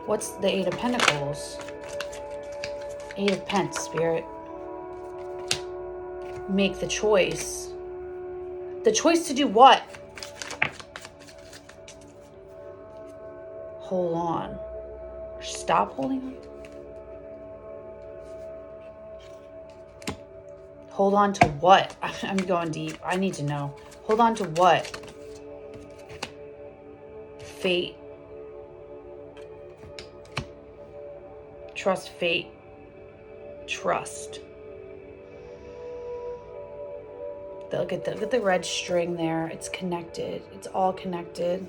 [SPEAKER 1] What's the Eight of Pentacles? Eight of Pence, Spirit. Make the choice. The choice to do what? Hold on. Stop holding on. Hold on to what? I'm going deep. I need to know. Hold on to what? Fate. Trust fate. Trust. Look at the red string there. It's connected. It's all connected.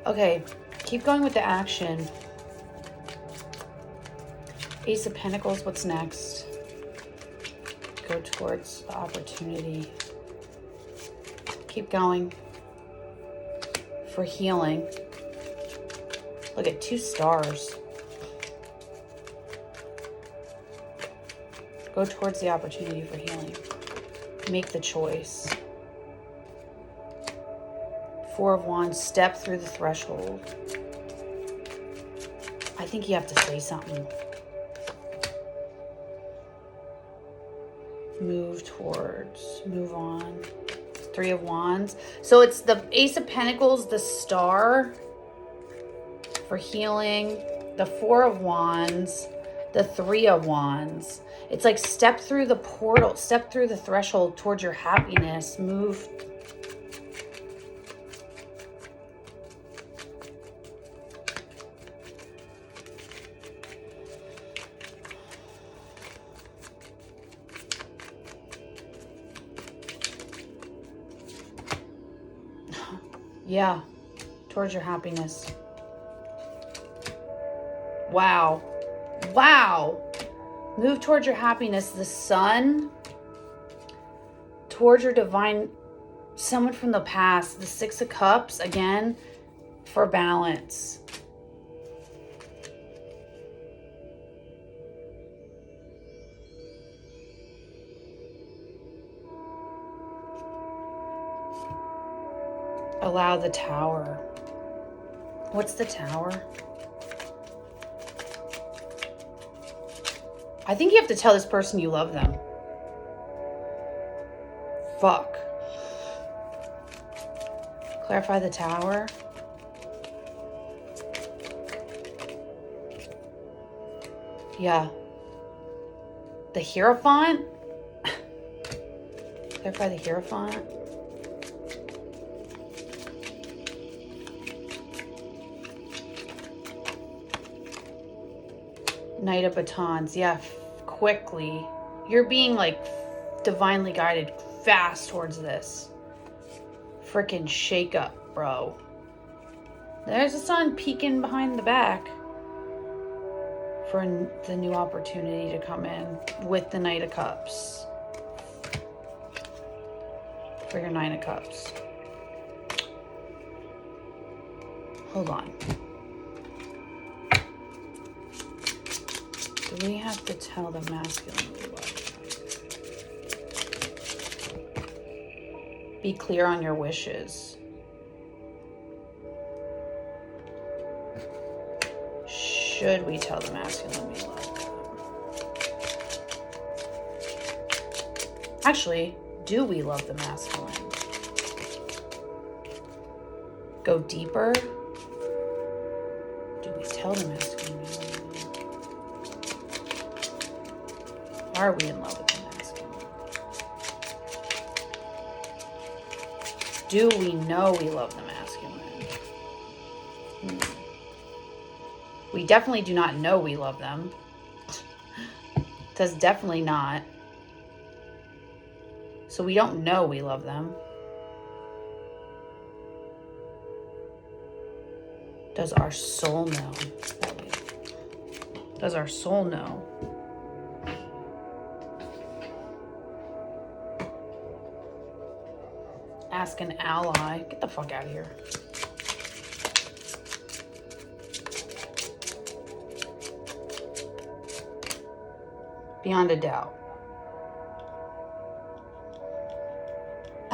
[SPEAKER 1] Okay, keep going with the action. Ace of Pentacles, what's next? Go towards the opportunity. Keep going. For healing. Look at 2 stars. Go towards the opportunity for healing. Make the choice. 4 of Wands, step through the threshold. I think you have to say something. Move towards, move on. 3 of Wands. So it's the Ace of Pentacles, the star for healing, the 4 of Wands, the 3 of Wands. It's like step through the portal, step through the threshold towards your happiness, move. Yeah, towards your happiness. Wow. Wow. Move towards your happiness. The Sun. Towards your divine, someone from the past. The 6 of Cups, again, for balance. Allow the Tower. What's the Tower? I think you have to tell this person you love them. Fuck. Clarify the Tower. Yeah. The Hierophant? Clarify the Hierophant. Knight of Batons. Yeah, quickly. You're being like divinely guided fast towards this. Freaking shake up, bro. There's the Sun peeking behind the back for the new opportunity to come in with the Knight of Cups. For your 9 of Cups. Hold on. Do we have to tell the masculine we love them? Be clear on your wishes. Should we tell the masculine we love them? Actually, do we love the masculine? Go deeper. Do we tell the masculine we love them? Are we in love with the masculine? Do we know we love the masculine? We definitely do not know we love them. That's definitely not. So we don't know we love them. Does our soul know? Does our soul know? Ask an ally. Get the fuck out of here. Beyond a doubt.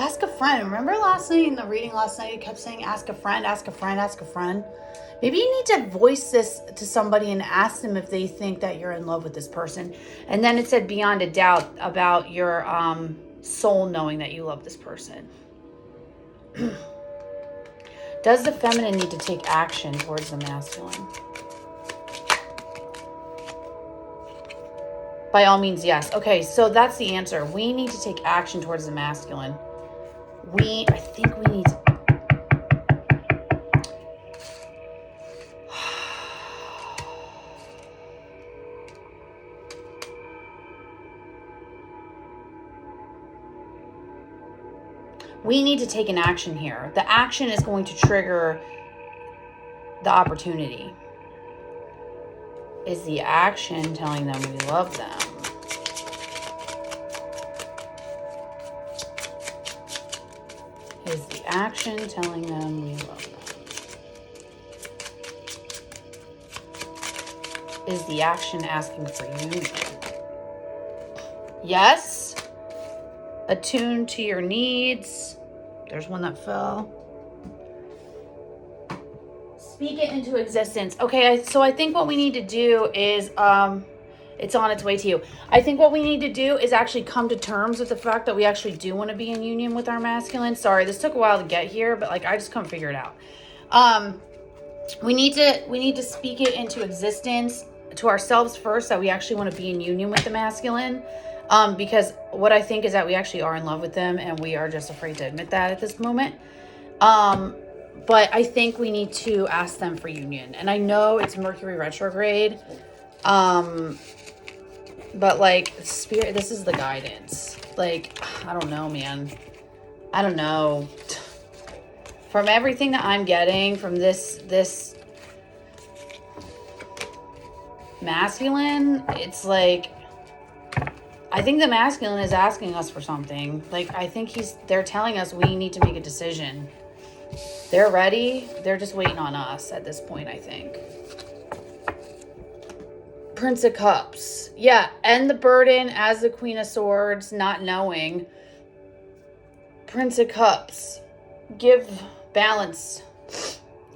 [SPEAKER 1] Ask a friend. Remember last night in the reading last night, it kept saying, ask a friend, ask a friend, ask a friend. Maybe you need to voice this to somebody and ask them if they think that you're in love with this person. And then it said beyond a doubt about your soul knowing that you love this person. Does the feminine need to take action towards the masculine? By all means, yes. Okay, so that's the answer. We need to take action towards the masculine. I think we need to... We need to take an action here. The action is going to trigger the opportunity. Is the action telling them we love them? Is the action telling them we love them? Is the action asking for union? Yes. Attune to your needs. There's one that fell. Speak it into existence. Okay, so I think what we need to do is, it's on its way to you. I think what we need to do is actually come to terms with the fact that we actually do want to be in union with our masculine. Sorry, this took a while to get here, but like I just couldn't figure it out. We need to speak it into existence to ourselves first, that we actually want to be in union with the masculine. Because what I think is that we actually are in love with them, and we are just afraid to admit that at this moment. But I think we need to ask them for union. And I know it's Mercury retrograde. But like spirit, this is the guidance. Like, I don't know, man. I don't know. From everything that I'm getting from this masculine, it's like, I think the masculine is asking us for something. Like, I think they're telling us we need to make a decision. They're ready. They're just waiting on us at this point, I think. Prince of Cups. Yeah, end the burden as the Queen of Swords, not knowing. Prince of Cups. Give balance.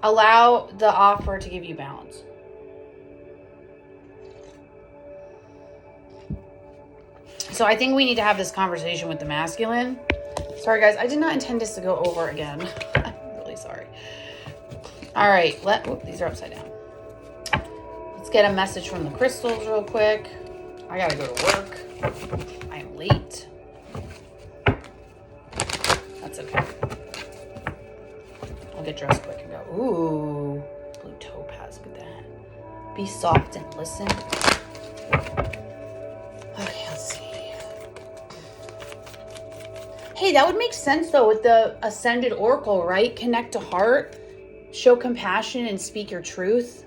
[SPEAKER 1] Allow the offer to give you balance. So I think we need to have this conversation with the masculine. Sorry, guys. I did not intend this to go over again. I'm really sorry. All right. These are upside down. Let's get a message from the crystals real quick. I got to go to work. I am late. That's okay. I'll get dressed quick and go. Ooh. Blue topaz. Look at that. Be soft and listen. Okay, let's see. Hey, that would make sense though with the Ascended Oracle, right? Connect to heart, show compassion, and speak your truth.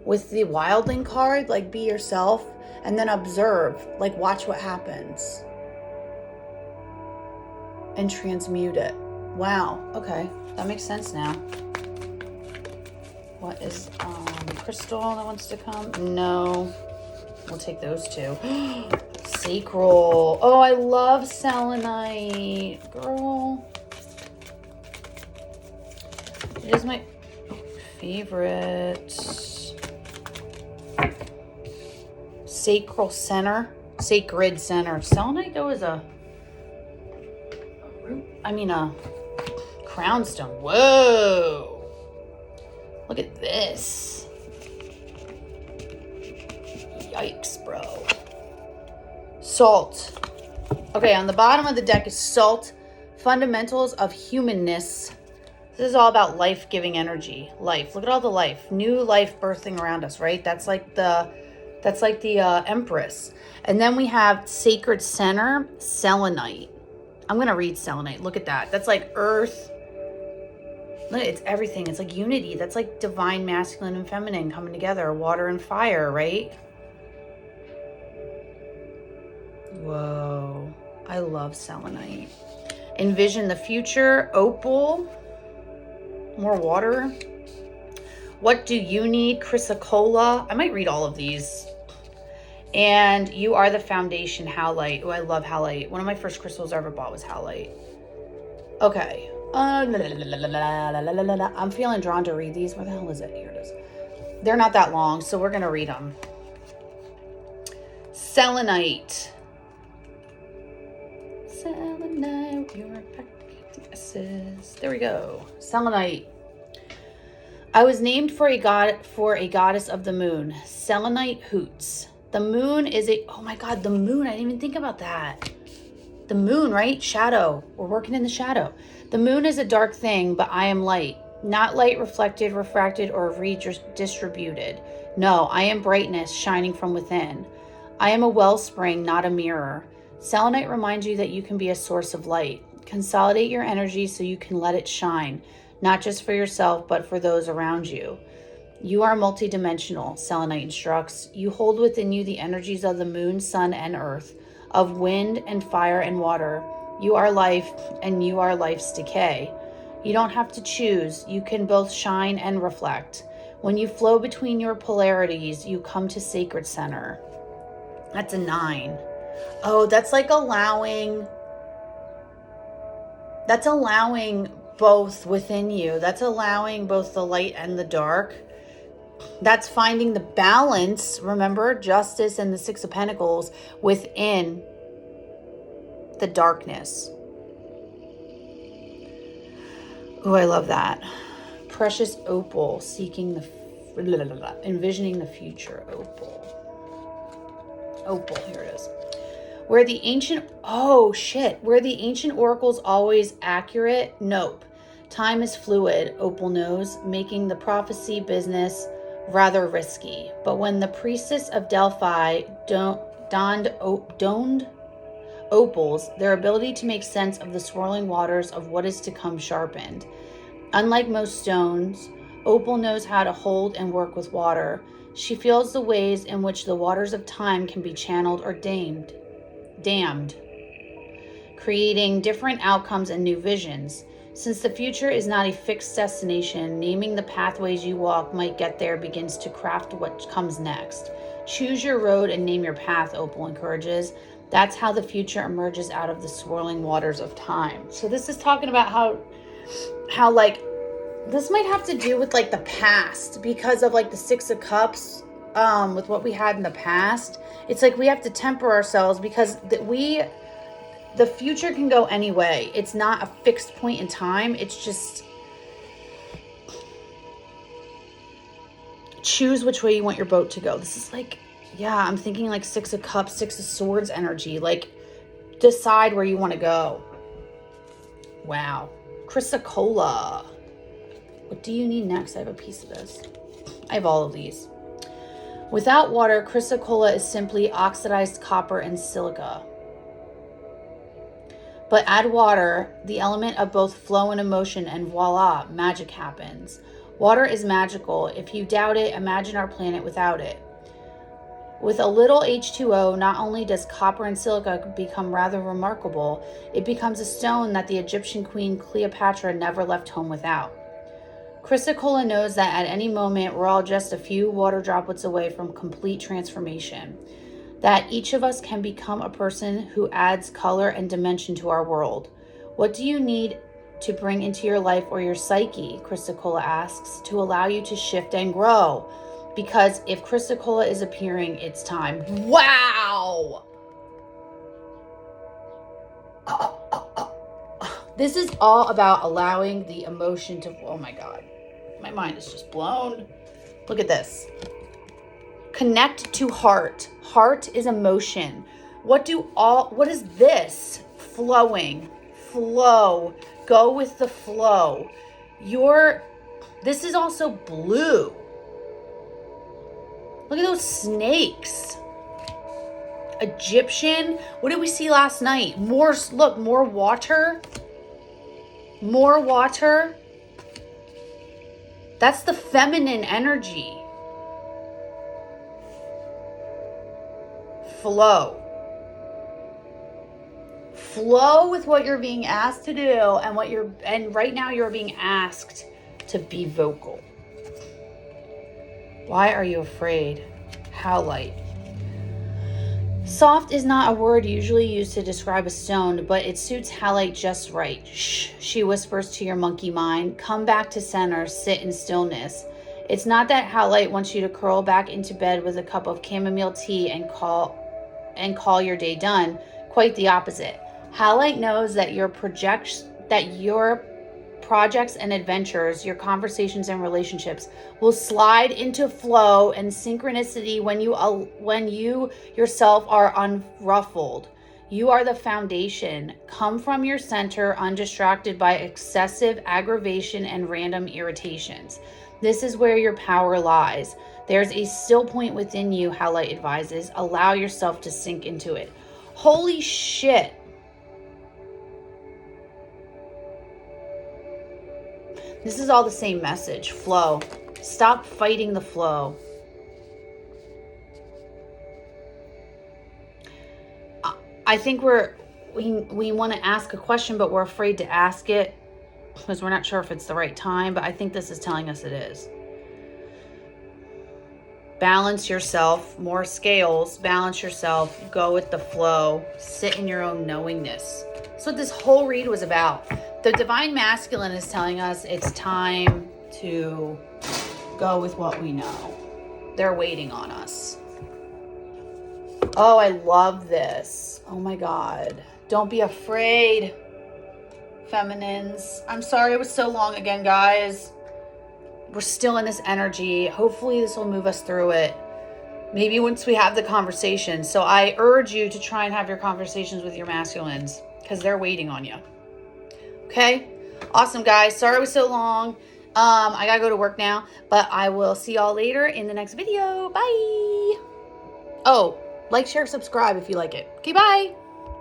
[SPEAKER 1] With the Wildling card, like be yourself, and then observe, like watch what happens. And transmute it. Wow, okay, that makes sense now. What is the crystal that wants to come? No, we'll take those two. Sacral. Oh, I love selenite. Girl. It is my favorite. Sacral center. Sacred center. Selenite though is a crown stone. Whoa. Look at this. Yikes, bro. Salt. Okay, on the bottom of the deck is salt. Fundamentals of humanness. This is all about life-giving energy. Life. Look at all the life. New life birthing around us, right? That's like the Empress. And then we have Sacred Center, selenite. I'm going to read selenite. Look at that. That's like earth. Look, it's everything. It's like unity. That's like divine masculine and feminine coming together. Water and fire, right? Whoa. I love selenite. Envision the future. Opal. More water. What do you need? Chrysocolla. I might read all of these. And you are the foundation, howlite. Oh, I love howlite. One of my first crystals I ever bought was howlite. Okay. I'm feeling drawn to read these. Where the hell is it? Here it is. They're not that long, so we're going to read them. Selenite. Selenite, you're there we go. Selenite. I was named for a goddess of the moon. Selenite hoots. The moon is oh my God, the moon. I didn't even think about that. The moon, right? Shadow. We're working in the shadow. The moon is a dark thing, but I am light. Not light reflected, refracted, or redistributed. No, I am brightness shining from within. I am a wellspring, not a mirror. Selenite reminds you that you can be a source of light. Consolidate your energy so you can let it shine, not just for yourself, but for those around you. You are multidimensional, Selenite instructs. You hold within you the energies of the moon, sun, and earth, of wind and fire and water. You are life, and you are life's decay. You don't have to choose. You can both shine and reflect. When you flow between your polarities, you come to sacred center. That's a 9. Oh, that's like allowing both within you. That's allowing both the light and the dark. That's finding the balance, remember, justice and the 6 of Pentacles within the darkness. Oh, I love that. Precious opal, envisioning the future. Opal, here it is. Were the ancient oracles always accurate? Nope. Time is fluid, Opal knows, making the prophecy business rather risky. But when the priestess of Delphi donned opals, their ability to make sense of the swirling waters of what is to come sharpened. Unlike most stones, Opal knows how to hold and work with water. She feels the ways in which the waters of time can be channeled or dammed, creating different outcomes and new visions. Since the future is not a fixed destination, naming the pathways you walk might get there begins to craft what comes next. Choose your road and name your path, Opal encourages. That's how the future emerges out of the swirling waters of time. So this is talking about how like, this might have to do with like the past, because of like the 6 of Cups, with what we had in the past. It's like we have to temper ourselves, because the future can go any way. It's not a fixed point in time. It's just choose which way you want your boat to go. This is like, yeah, I'm thinking like 6 of Cups, 6 of Swords energy. Like, decide where you want to go. Wow. Chrysocolla. What do you need next? I have a piece of this. I have all of these. Without water, chrysocolla is simply oxidized copper and silica. But add water, the element of both flow and emotion, and voila, magic happens. Water is magical. If you doubt it, imagine our planet without it. With a little H2O, not only does copper and silica become rather remarkable, it becomes a stone that the Egyptian queen Cleopatra never left home without. Chrysocolla knows that at any moment we're all just a few water droplets away from complete transformation. That each of us can become a person who adds color and dimension to our world. What do you need to bring into your life or your psyche, Chrysocolla asks, to allow you to shift and grow? Because if Chrysocolla is appearing, it's time. Wow! This is all about allowing the emotion to, oh my God. My mind is just blown. Look at this. Connect to heart. Heart is emotion. What is this? Flowing. Flow. Go with the flow. This is also blue. Look at those snakes. Egyptian. What did we see last night? More water. More water. That's the feminine energy. Flow. Flow with what you're being asked to do, and right now you're being asked to be vocal. Why are you afraid? How light? Soft is not a word usually used to describe a stone, but it suits Halite just right. Shh, she whispers to your monkey mind. Come back to center, sit in stillness. It's not that Halite wants you to curl back into bed with a cup of chamomile tea and call your day done. Quite the opposite. Halite knows that your projects and adventures, your conversations and relationships will slide into flow and synchronicity when you yourself are unruffled. You are the foundation. Come from your center undistracted by excessive aggravation and random irritations. This is where your power lies. There's a still point within you, Halite advises. Allow yourself to sink into it. Holy shit. This is all the same message. Flow. Stop fighting the flow. I think we want to ask a question, but we're afraid to ask it because we're not sure if it's the right time, but I think this is telling us it is. Balance yourself. More scales. Balance yourself. Go with the flow. Sit in your own knowingness. That's what this whole read was about. The Divine Masculine is telling us it's time to go with what we know. They're waiting on us. Oh, I love this. Oh my God. Don't be afraid, feminines. I'm sorry it was so long again, guys. We're still in this energy. Hopefully this will move us through it. Maybe once we have the conversation. So I urge you to try and have your conversations with your masculines because they're waiting on you. Okay? Awesome, guys. Sorry it was so long. I gotta go to work now, but I will see y'all later in the next video. Bye. Oh, like, share, subscribe if you like it. Okay, bye.